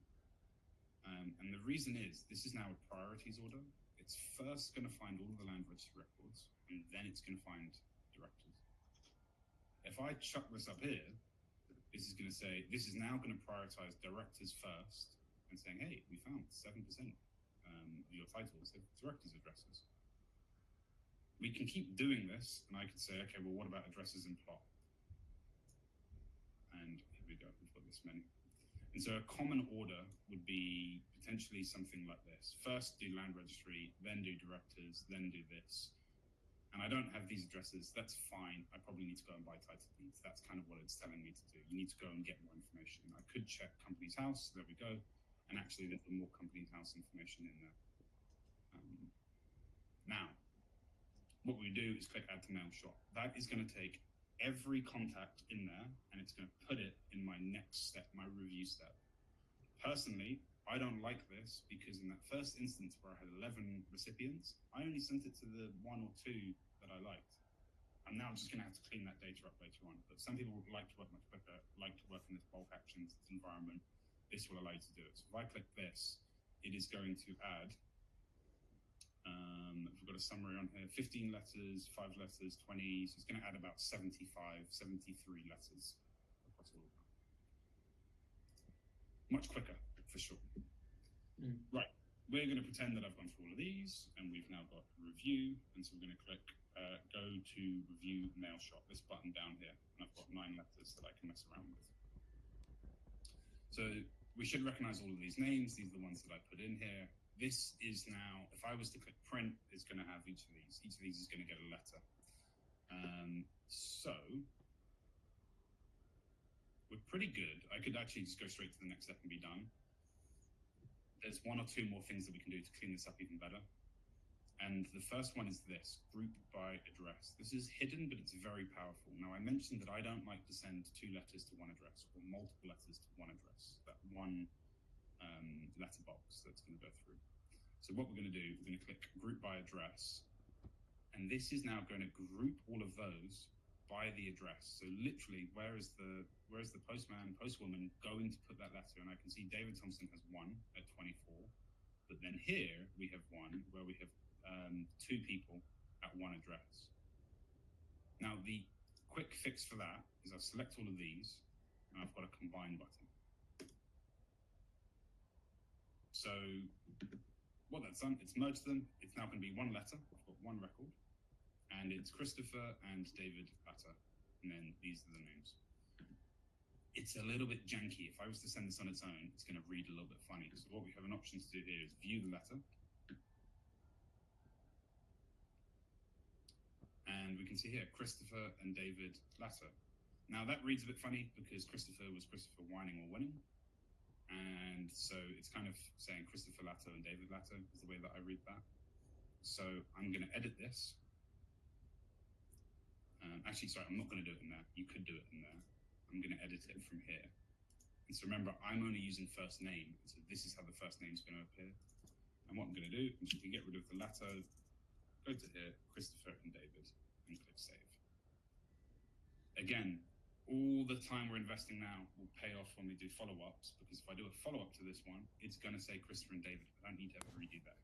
And the reason is, this is now a priorities order. It's first going to find all of the land registry records, and then it's going to find directors. If I chuck this up here, this is going to say, this is now going to prioritize directors first, and saying, hey, we found 7% of your titles of directors' addresses. We can keep doing this, and I can say, okay, well, what about addresses in plot? And here we go, we've got this many. And so a common order would be potentially something like this. First do land registry, then do directors, then do this. And I don't have these addresses, that's fine. I probably need to go and buy title deeds. That's kind of what it's telling me to do. You need to go and get more information. I could check Companies House, there we go. And actually there's more Companies House information in there. Now, what we do is click Add to Mail Shot. That is going to take every contact in there, and it's going to put it in my next step, my review step. Personally, I don't like this because in that first instance where I had 11 recipients, I only sent it to the 1 or 2 that I liked. I'm now just going to have to clean that data up later on. But some people would like to work much quicker, like to work in this bulk actions environment. This will allow you to do it. So if I click this, it is going to add, we've got a summary on here, 15 letters, 5 letters, 20, so it's going to add about 73 letters across all of them. Much quicker, for sure. Right, we're going to pretend that I've gone through all of these, and we've now got review, and so we're going to click go to review mail shot, this button down here, and I've got 9 letters that I can mess around with. So we should recognize all of these names. These are the ones that I put in here. This is now, if I was to click print, it's going to have each of these. Each of these is going to get a letter. So we're pretty good. I could actually just go straight to the next step and be done. There's 1 or 2 more things that we can do to clean this up even better. And the first one is this, group by address. This is hidden, but it's very powerful. Now, I mentioned that I don't like to send 2 letters to 1 address or multiple letters to 1 address, that one letterbox that's going to go through. So what we're going to do, we're going to click group by address, and this is now going to group all of those by the address. So literally, where is the postman, postwoman going to put that letter? And I can see David Thompson has 1 at 24, but then here we have 1 where we have 2 people at 1 address. Now the quick fix for that is I'll select all of these, and I've got a combine button. So what that's done, it's merged them. It's now going to be 1 letter. I've got 1 record, and it's Christopher and David Latter, and then these are the names. It's a little bit janky. If I was to send this on its own, it's going to read a little bit funny. So what we have an option to do here is view the letter, and we can see here Christopher and David Latter. Now that reads a bit funny because Christopher was Christopher whining or winning. And so it's kind of saying Christopher Latter and David Latter is the way that I read that. So I'm going to edit this. Actually, sorry, I'm not going to do it in there. You could do it in there. I'm going to edit it from here. And so remember, I'm only using first name. So this is how the first name is going to appear. And what I'm going to do is you can get rid of the Latter, go to here, Christopher and David, and click save. Again, all the time we're investing now will pay off when we do follow-ups, because if I do a follow-up to this one, it's going to say Christopher and David. I don't need to ever redo that.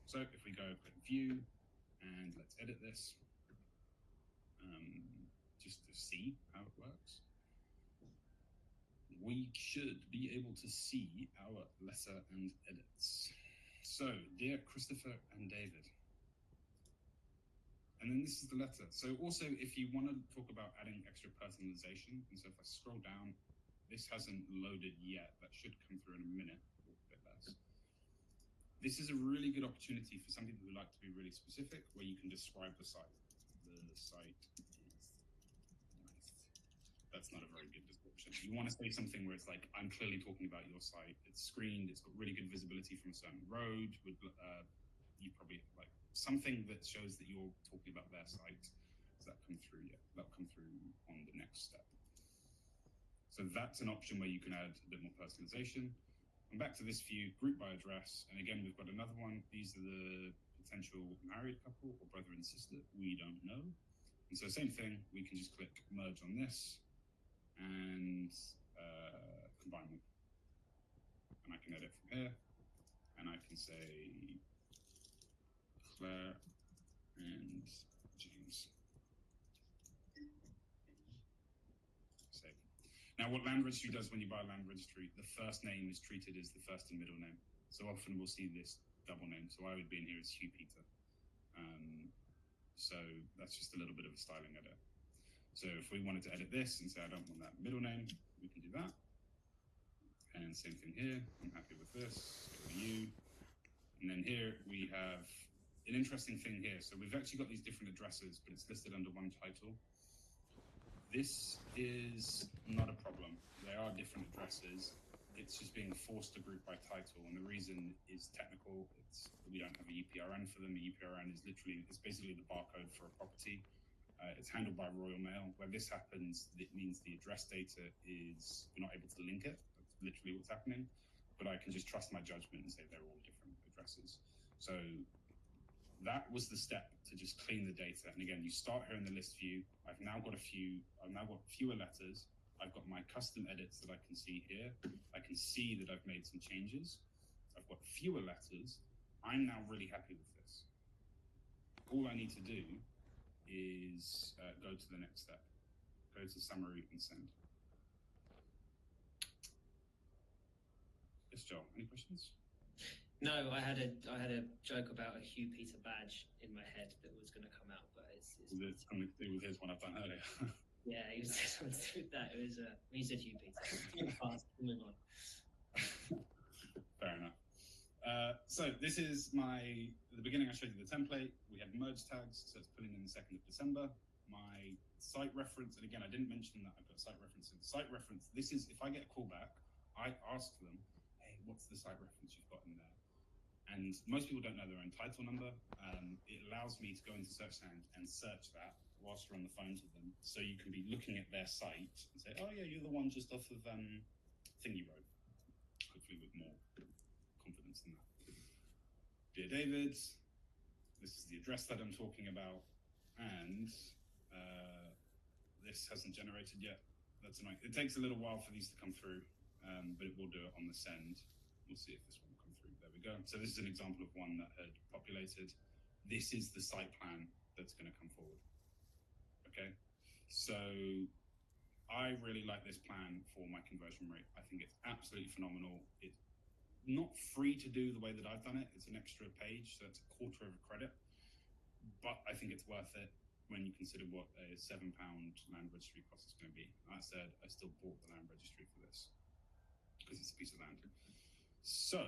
So if we go click view, and let's edit this, just to see how it works, we should be able to see our letter and edits. So, dear Christopher and David, and then this is the letter. So also, if you want to talk about adding extra personalization, and so if I scroll down, this hasn't loaded yet. That should come through in a minute, or a bit less. This is a really good opportunity for some people who like to be really specific, where you can describe the site. The site is nice. That's not a very good description. You want to say something where it's like, I'm clearly talking about your site. It's screened. It's got really good visibility from a certain road. With you probably like something that shows that you're talking about their site. Has that come through yet? That'll come through on the next step. So that's an option where you can add a bit more personalization. And back to this view, group by address. And again, we've got another one. These are the potential married couple or brother and sister. We don't know. And so same thing, we can just click merge on this and combine them. And I can edit from here, and I can say Claire and James. Save. Now, what Land Registry does when you buy a land registry, the first name is treated as the first and middle name. So often we'll see this double name. So I would be in here as Hugh Peter. So that's just a little bit of a styling edit. So if we wanted to edit this and say, I don't want that middle name, we can do that. And same thing here, I'm happy with this, go to you. And then here we have an interesting thing here. So we've actually got these different addresses, but it's listed under one title. This is not a problem. They are different addresses. It's just being forced to group by title, and the reason is technical. We don't have a UPRN for them. A UPRN is it's basically the barcode for a property. It's handled by Royal Mail. Where this happens, it means the address data we're not able to link it. That's literally what's happening. But I can just trust my judgment and say they're all different addresses. So that was the step to just clean the data. And again, you start here in the list view. I've now got fewer letters. I've got my custom edits that I can see here. I can see that I've made some changes. I've got fewer letters. I'm now really happy with this. All I need to do is go to the next step. Go to summary and send. Yes, Joel, any questions? No, I had a joke about a Hugh Peter badge in my head that was going to come out, but it's something to do with his one I've done earlier. Yeah, he was something to do with that. It was he said Hugh Peter. Too fast. Move on. Fair enough. So this is the beginning. I showed you the template. We have merge tags, so it's putting in the 2nd of December. My site reference, and again, I didn't mention that I've got site reference. So the site reference, this is, if I get a callback, I ask them, hey, what's the site reference you've got in there? And most people don't know their own title number. It allows me to go into Searchland and search that whilst we're on the phone to them. So you can be looking at their site and say, oh yeah, you're the one just off of Thingy Road. Hopefully with more confidence than that. Dear David, this is the address that I'm talking about, and this hasn't generated yet. That's annoying. It takes a little while for these to come through, but it will do it on the send. We'll see if this one will come through. There we go. So this is an example of one that had populated. This is the site plan that's going to come forward. Okay, so I really like this plan for my conversion rate. I think it's absolutely phenomenal. It's not free to do the way that I've done it. It's an extra page, so it's a quarter of a credit. But I think it's worth it when you consider what a £7 land registry cost is going to be. That said, I still bought the land registry for this because it's a piece of land. So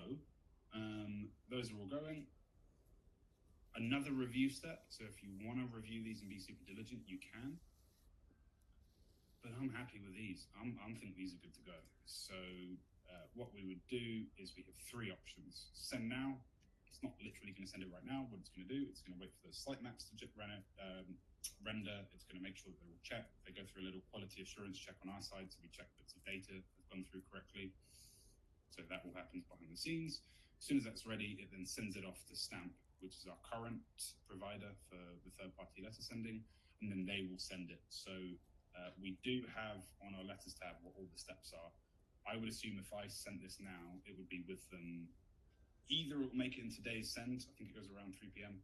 those are all going. Another review step. So if you want to review these and be super diligent, you can. But I'm happy with these. I think these are good to go. So what we would do is we have 3 options. Send now. It's not literally going to send it right now. What it's going to do, it's going to wait for the site maps to render. It's going to make sure that they're all checked. They go through a little quality assurance check on our side, so we check bits of data have gone through correctly. So that will happen behind the scenes. As soon as that's ready, it then sends it off to Stamp, which is our current provider for the third-party letter sending, and then they will send it. So we do have on our letters tab what all the steps are. I would assume if I sent this now, it would be with them. Either it will make it in today's send, I think it goes around 3 p.m.,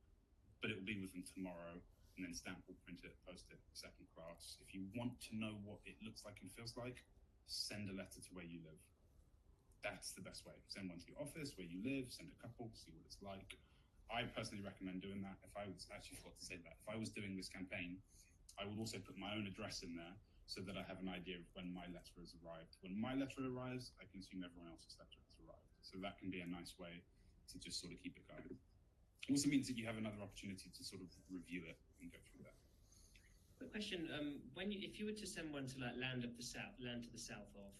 but it will be with them tomorrow, and then Stamp will print it, post it, second class. If you want to know what it looks like and feels like, send a letter to where you live. That's the best way. Send one to your office, where you live, send a couple, see what it's like. I personally recommend doing that. If I was actually forgot to say that, if I was doing this campaign, I would also put my own address in there so that I have an idea of when my letter has arrived. When my letter arrives, I can assume everyone else's letter has arrived. So that can be a nice way to just sort of keep it going. It also means that you have another opportunity to sort of review it and go through that. Quick question: if you were to send one to like land to the south of,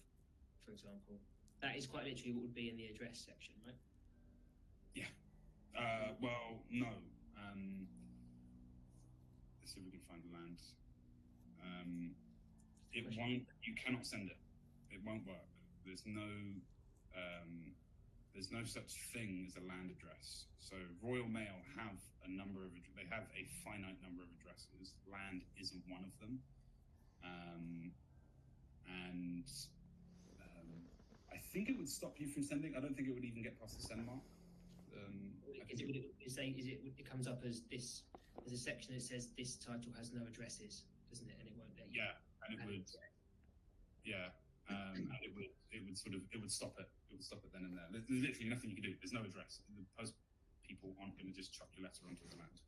for example, that is quite literally what would be in the address section, right? Yeah. Well, no. Let's see if we can find the land. It won't. You cannot send it. It won't work. There's no such thing as a land address. So Royal Mail have a they have a finite number of addresses. Land isn't one of them. And I think it would stop you from sending. I don't think it would even get past the send mark. It comes up as this. There's a section that says this title has no addresses, doesn't it? And it won't let you. Yeah, and it would. Yeah, and it would stop it. It would stop it then and there. There's literally nothing you can do. There's no address. The post people aren't going to just chuck your letter onto the land.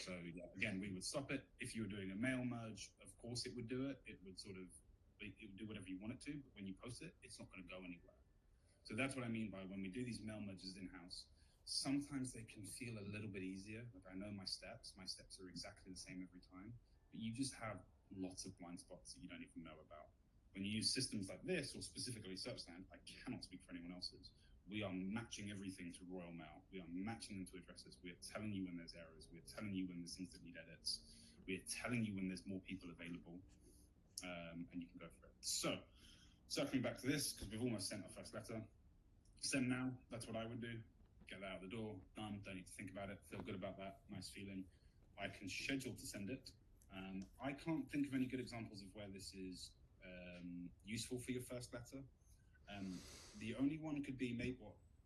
So yeah, again, we would stop it. If you were doing a mail merge, of course it would do it. It would do whatever you want it to, but when you post it, it's not going to go anywhere. So that's what I mean by when we do these mail merges in-house, sometimes they can feel a little bit easier. Like I know my steps are exactly the same every time, but you just have lots of blind spots that you don't even know about. When you use systems like this, or specifically SearchLand, I cannot speak for anyone else's. We are matching everything to Royal Mail. We are matching them to addresses. We are telling you when there's errors. We are telling you when there's things that need edits. We are telling you when there's more people available, and you can go for it. So, circling back to this, because we've almost sent our first letter. Send now, that's what I would do. Get that out the door, done, don't need to think about it, feel good about that, nice feeling. I can schedule to send it. I can't think of any good examples of where this is useful for your first letter. The only one could be,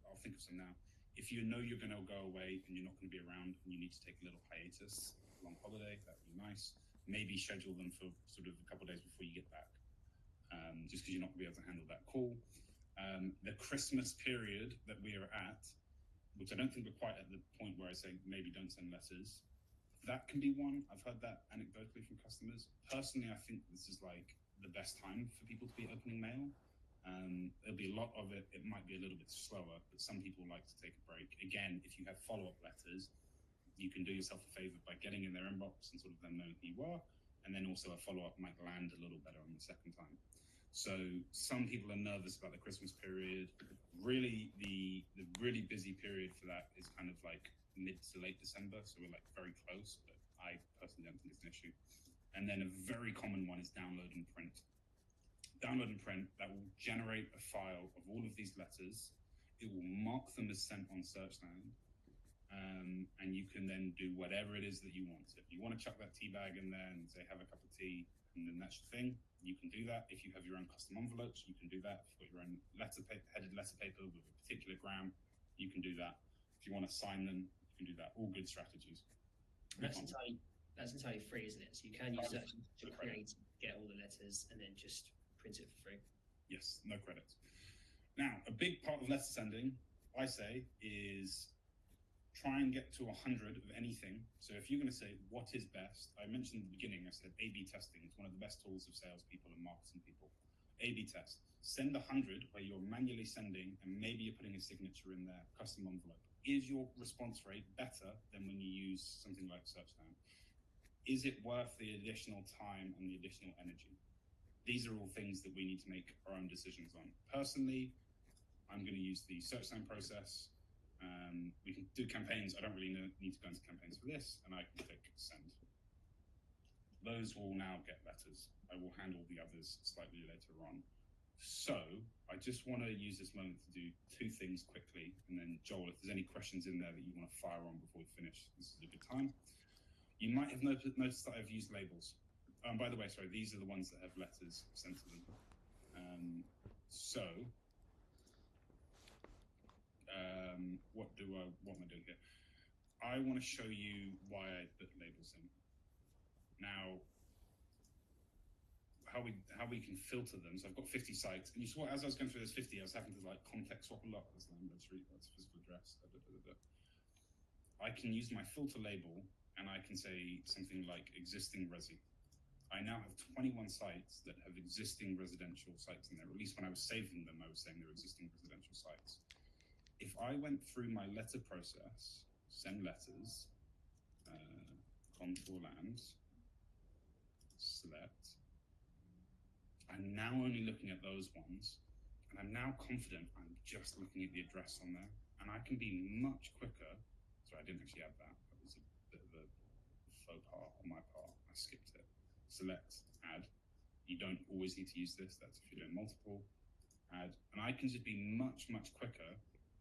I'll think of some now. If you know you're going to go away and you're not going to be around and you need to take a little hiatus, long holiday, that would be nice. Maybe schedule them for sort of a couple of days before you get back, just because you're not going to be able to handle that call. The Christmas period that we are at, which I don't think we're quite at the point where I say maybe don't send letters. That can be one. I've heard that anecdotally from customers. Personally, I think this is like the best time for people to be opening mail. There'll be a lot of it. It might be a little bit slower, but some people like to take a break. Again, if you have follow-up letters, you can do yourself a favor by getting in their inbox and sort of them knowing who you are, and then also a follow-up might land a little better on the second time. So some people are nervous about the Christmas period. Really, the really busy period for that is kind of like mid to late December. So we're like very close, but I personally don't think it's an issue. And then a very common one is download and print. Download and print, that will generate a file of all of these letters. It will mark them as sent on SearchLand. And you can then do whatever it is that you want. So if you want to chuck that tea bag in there and say, have a cup of tea, and then that's your thing, you can do that. If you have your own custom envelopes, you can do that. If you've got your own headed letter paper with a particular gram, you can do that. If you want to sign them, you can do that. All good strategies. That's entirely free, isn't it? So you can use that to get all the letters and then just print it for free. Yes, no credits. Now, a big part of letter sending, I say, is try and get to 100 of anything. So if you're going to say, what is best? I mentioned at the beginning, I said A-B testing is one of the best tools of salespeople and marketing people. A-B test. Send 100 where you're manually sending and maybe you're putting a signature in there, custom envelope. Is your response rate better than when you use something like SearchLand? Is it worth the additional time and the additional energy? These are all things that we need to make our own decisions on. Personally, I'm going to use the SearchLand process. We can do campaigns. I don't really need to go into campaigns for this, and I can click send. Those will now get letters. I will handle the others slightly later on. So I just want to use this moment to do two things quickly, and then Joel, if there's any questions in there that you want to fire on before we finish, this is a good time. You might have noticed that I've used labels. By the way, sorry, these are the ones that have letters sent to them. What am I doing here? I want to show you why I put labels in. Now, how we can filter them. So I've got 50 sites, and you saw as I was going through this 50, I was having to like context swap a lot. That's landlord street, that's physical address. I can use my filter label, and I can say something like existing resi. I now have 21 sites that have existing residential sites in there. At least when I was saving them, I was saying they're existing residential sites. If I went through my letter process, send letters, contour lands, select, I'm now only looking at those ones, and I'm now confident I'm just looking at the address on there, and I can be much quicker. Sorry, I didn't actually add that. That was a bit of a faux pas on my part. I skipped it. Select, add. You don't always need to use this. That's if you're doing multiple. Add, and I can just be much quicker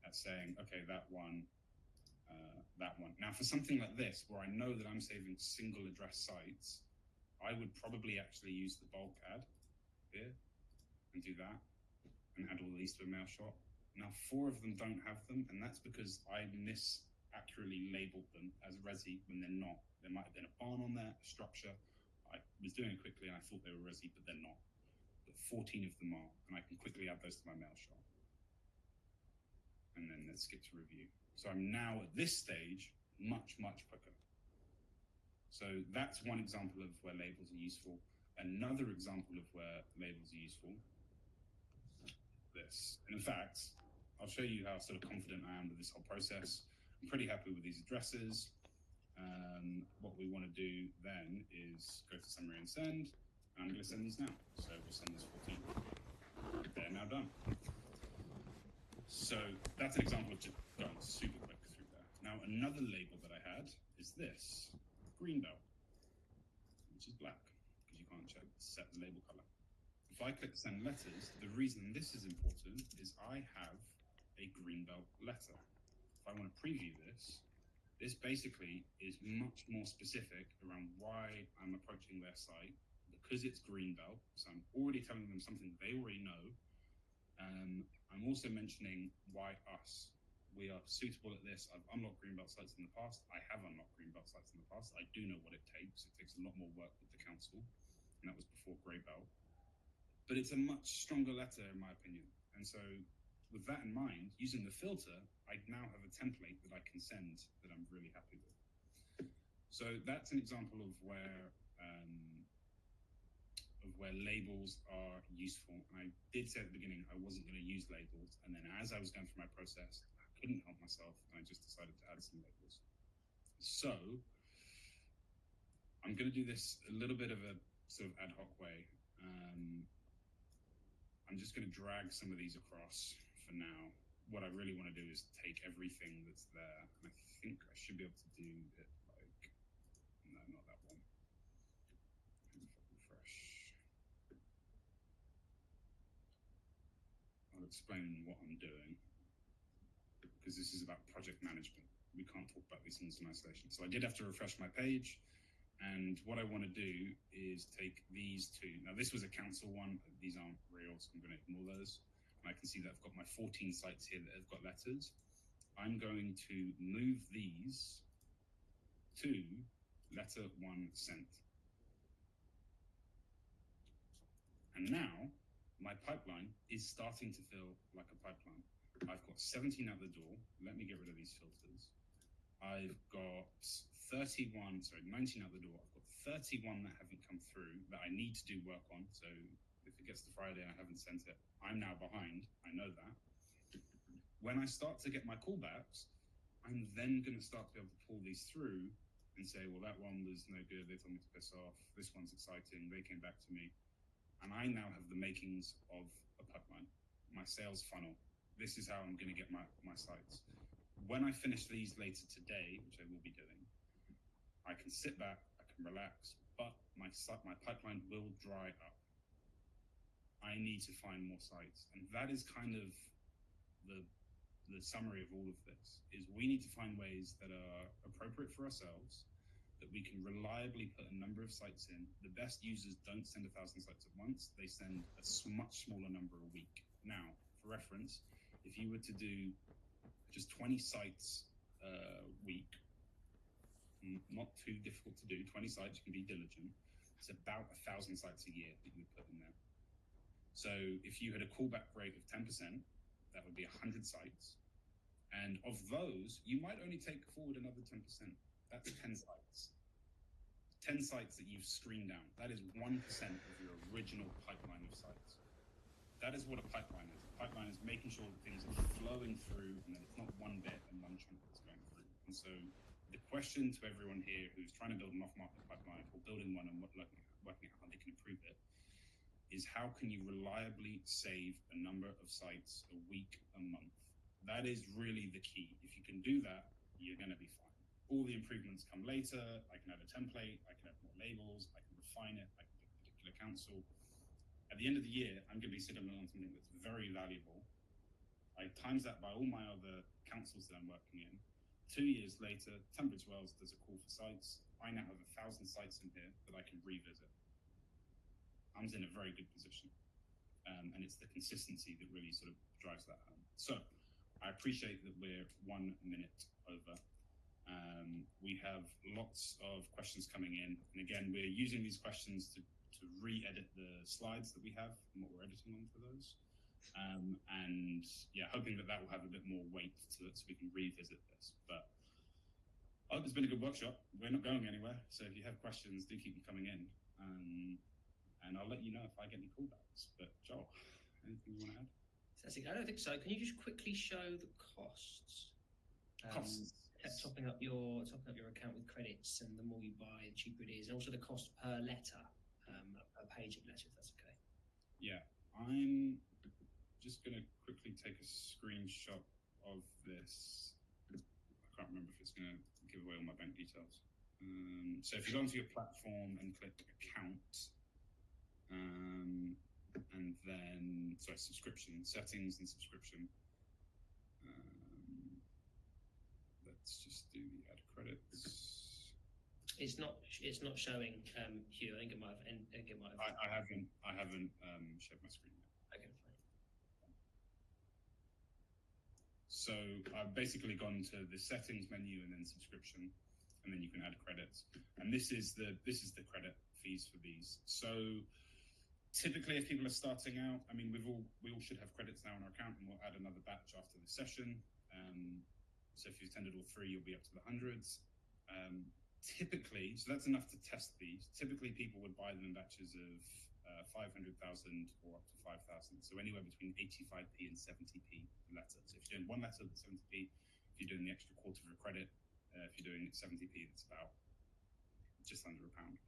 at saying, okay, that one. Now for something like this, where I know that I'm saving single address sites, I would probably actually use the bulk add here and do that and add all these to a mail shot. Now, 4 of them don't have them, and that's because I accurately labeled them as resi when they're not. There might have been a barn on there, a structure. I was doing it quickly and I thought they were resi, but they're not. But 14 of them are, and I can quickly add those to my mail shot. And then let's skip to review. So I'm now at this stage much quicker. So that's one example of where labels are useful. Another example of where labels are useful, this. And in fact, I'll show you how sort of confident I am with this whole process. I'm pretty happy with these addresses. What we want to do then is go to summary and send. And I'm going to send these now. So we'll send this 14. They're now done. So that's an example of just going super quick through that. Now, another label that I had is this, Greenbelt, which is black, because you can't set the label color. If I click send letters, the reason this is important is I have a Greenbelt letter. If I want to preview this, this basically is much more specific around why I'm approaching their site, because it's Greenbelt. So I'm already telling them something they already know. I'm also mentioning why us. We are suitable at this. I've unlocked Greenbelt sites in the past. I have unlocked Greenbelt sites in the past. I do know what it takes. It takes a lot more work with the council, and that was before Greybelt. But it's a much stronger letter, in my opinion. And so with that in mind, using the filter, I now have a template that I can send that I'm really happy with. So that's an example of where labels are useful. And I did say at the beginning I wasn't going to use labels, and then as I was going through my process, I couldn't help myself, and I just decided to add some labels. So I'm going to do this a little bit of a sort of ad hoc way. I'm just going to drag some of these across for now. What I really want to do is take everything that's there, and I think I should be able to do it like, no, not that one. Refresh. I'll explain what I'm doing, because this is about project management. We can't talk about these things in isolation. So I did have to refresh my page. And what I want to do is take these two. Now, this was a council one. These aren't real, so I'm going to ignore those. And I can see that I've got my 14 sites here that have got letters. I'm going to move these to letter 1 sent. And now my pipeline is starting to feel like a pipeline. I've got 17 out the door. Let me get rid of these filters. I've got 19 out the door. I've got 31 that haven't come through that I need to do work on. So if it gets to Friday and I haven't sent it, I'm now behind. I know that. When I start to get my callbacks, I'm then going to start to be able to pull these through and say, well, that one was no good. They told me to piss off. This one's exciting. They came back to me. And I now have the makings of a pipeline, my sales funnel. This is how I'm going to get my sites. When I finish these later today, which I will be doing, I can sit back, I can relax, but my pipeline will dry up. I need to find more sites. And that is kind of the summary of all of this, is we need to find ways that are appropriate for ourselves, that we can reliably put a number of sites in. The best users don't send 1,000 sites at once. They send a much smaller number a week. Now, for reference, if you were to do just 20 sites a week, not too difficult to do, 20 sites, you can be diligent. It's about 1,000 sites a year that you would put in there. So if you had a callback rate of 10%, that would be 100 sites. And of those, you might only take forward another 10%. That's 10 sites. 10 sites that you've screened down. That is 1% of your original pipeline of sites. That is what a pipeline is. A pipeline is making sure that things are flowing through and that it's not one bit and one chunk that's going through. And so the question to everyone here who's trying to build an off-market pipeline or building one and working out how they can improve it is, how can you reliably save a number of sites a week, a month? That is really the key. If you can do that, you're going to be fine. All the improvements come later. I can add a template, I can add more labels, I can refine it, I can pick a particular council. At the end of the year, I'm going to be sitting on something that's very valuable. I times that by all my other councils that I'm working in. 2 years later, Tunbridge Wells does a call for sites. I now have 1,000 sites in here that I can revisit. I'm in a very good position. And it's the consistency that really sort of drives that home. So I appreciate that we're 1 minute over. We have lots of questions coming in. And again, we're using these questions to re-edit the slides that we have and what we're editing on for those. And yeah, hoping that will have a bit more weight to it so we can revisit this. But I hope it's been a good workshop. We're not going anywhere. So if you have questions, do keep them coming in. And I'll let you know if I get any callbacks. But Joel, anything you want to add? Fantastic. I don't think so. Can you just quickly show the costs? Costs. Topping up your account with credits, and the more you buy, the cheaper it is, and also the cost per letter, per page of letter, if that's okay. Yeah, I'm just going to quickly take a screenshot of this. I can't remember if it's going to give away all my bank details. So if you go onto your platform and click account, and then subscription settings and subscription. Let's just do the add credits. It's not showing, Hugh. I think it might have. I haven't shared my screen yet. Okay, fine. So I've basically gone to the settings menu and then subscription, and then you can add credits. And this is the credit fees for these. So typically, if people are starting out, I mean, we all should have credits now in our account, and we'll add another batch after the session. So if you've attended all 3, you'll be up to the hundreds. Typically, so that's enough to test these. Typically, people would buy them in batches of 500,000 or up to 5,000. So anywhere between 85p and 70p letter. So if you're doing 1 letter, that's 70p. If you're doing the extra quarter of a credit, if you're doing 70p, that's about just under £1.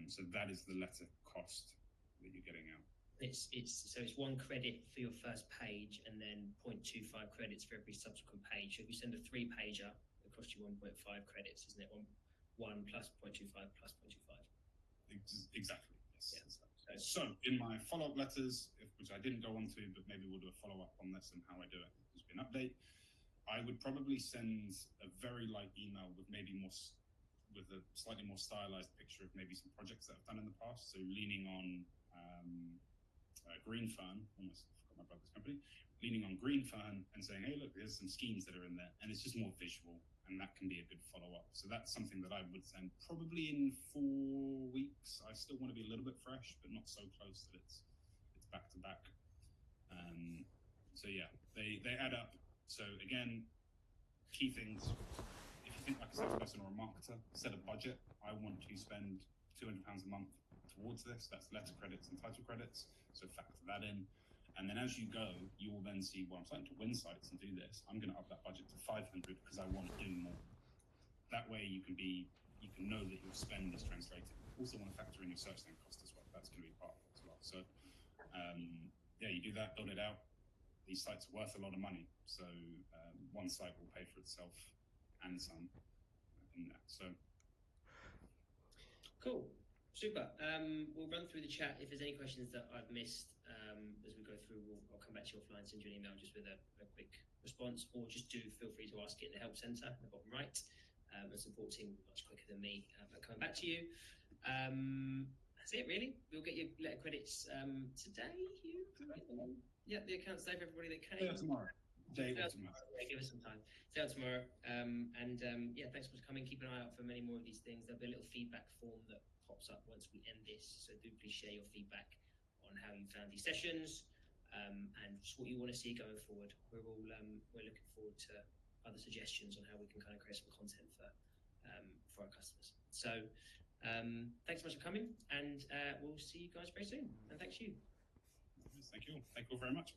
So that is the letter cost that you're getting out. It's 1 credit for your first page, and then 0.25 credits for every subsequent page. So if you send a 3-pager, it costs you 1.5 credits, isn't it? 1 plus 0.25 plus 0.25. Exactly. Yes. Yeah. So in my follow-up letters, which I didn't go on to, but maybe we'll do a follow-up on this and how I do it. There's been an update. I would probably send a very light email with with a slightly more stylized picture of maybe some projects that I've done in the past. So leaning on Greenfern, almost forgot my brother's company, leaning on Greenfern and saying, hey, look, there's some schemes that are in there. And it's just more visual, and that can be a good follow-up. So that's something that I would send probably in 4 weeks. I still want to be a little bit fresh, but not so close that it's back to back. So yeah, they add up. So again, key things. If you think like a salesperson or a marketer, set a budget. I want to spend £200 a month towards this. That's letter credits and title credits. So factor that in. And then as you go, you will then see, well, I'm starting to win sites and do this. I'm going to up that budget to 500 because I want to do more. That way you can know that your spend is translated. Also want to factor in your search lane cost as well. That's going to be part of it as well. So yeah, you do that, build it out. These sites are worth a lot of money. So 1 site will pay for itself and some in that. So cool. Super. We'll run through the chat. If there's any questions that I've missed as we go through, I'll come back to you offline, send you an email just with a quick response, or just feel free to ask it in the help centre in the bottom right. The support team much quicker than me at coming back to you. That's it, really. We'll get your letter credits today, Hugh. Yeah, the account's there for everybody that came. yeah, tomorrow. Yeah, give us some time. Stay out tomorrow. Yeah, thanks so much for coming. Keep an eye out for many more of these things. There'll be a little feedback form that pops up once we end this. So do please share your feedback on how you found these sessions and just what you want to see going forward. We're looking forward to other suggestions on how we can kind of create some content for our customers. So thanks so much for coming, and we'll see you guys very soon. And thanks you. Thank you. Thank you all very much.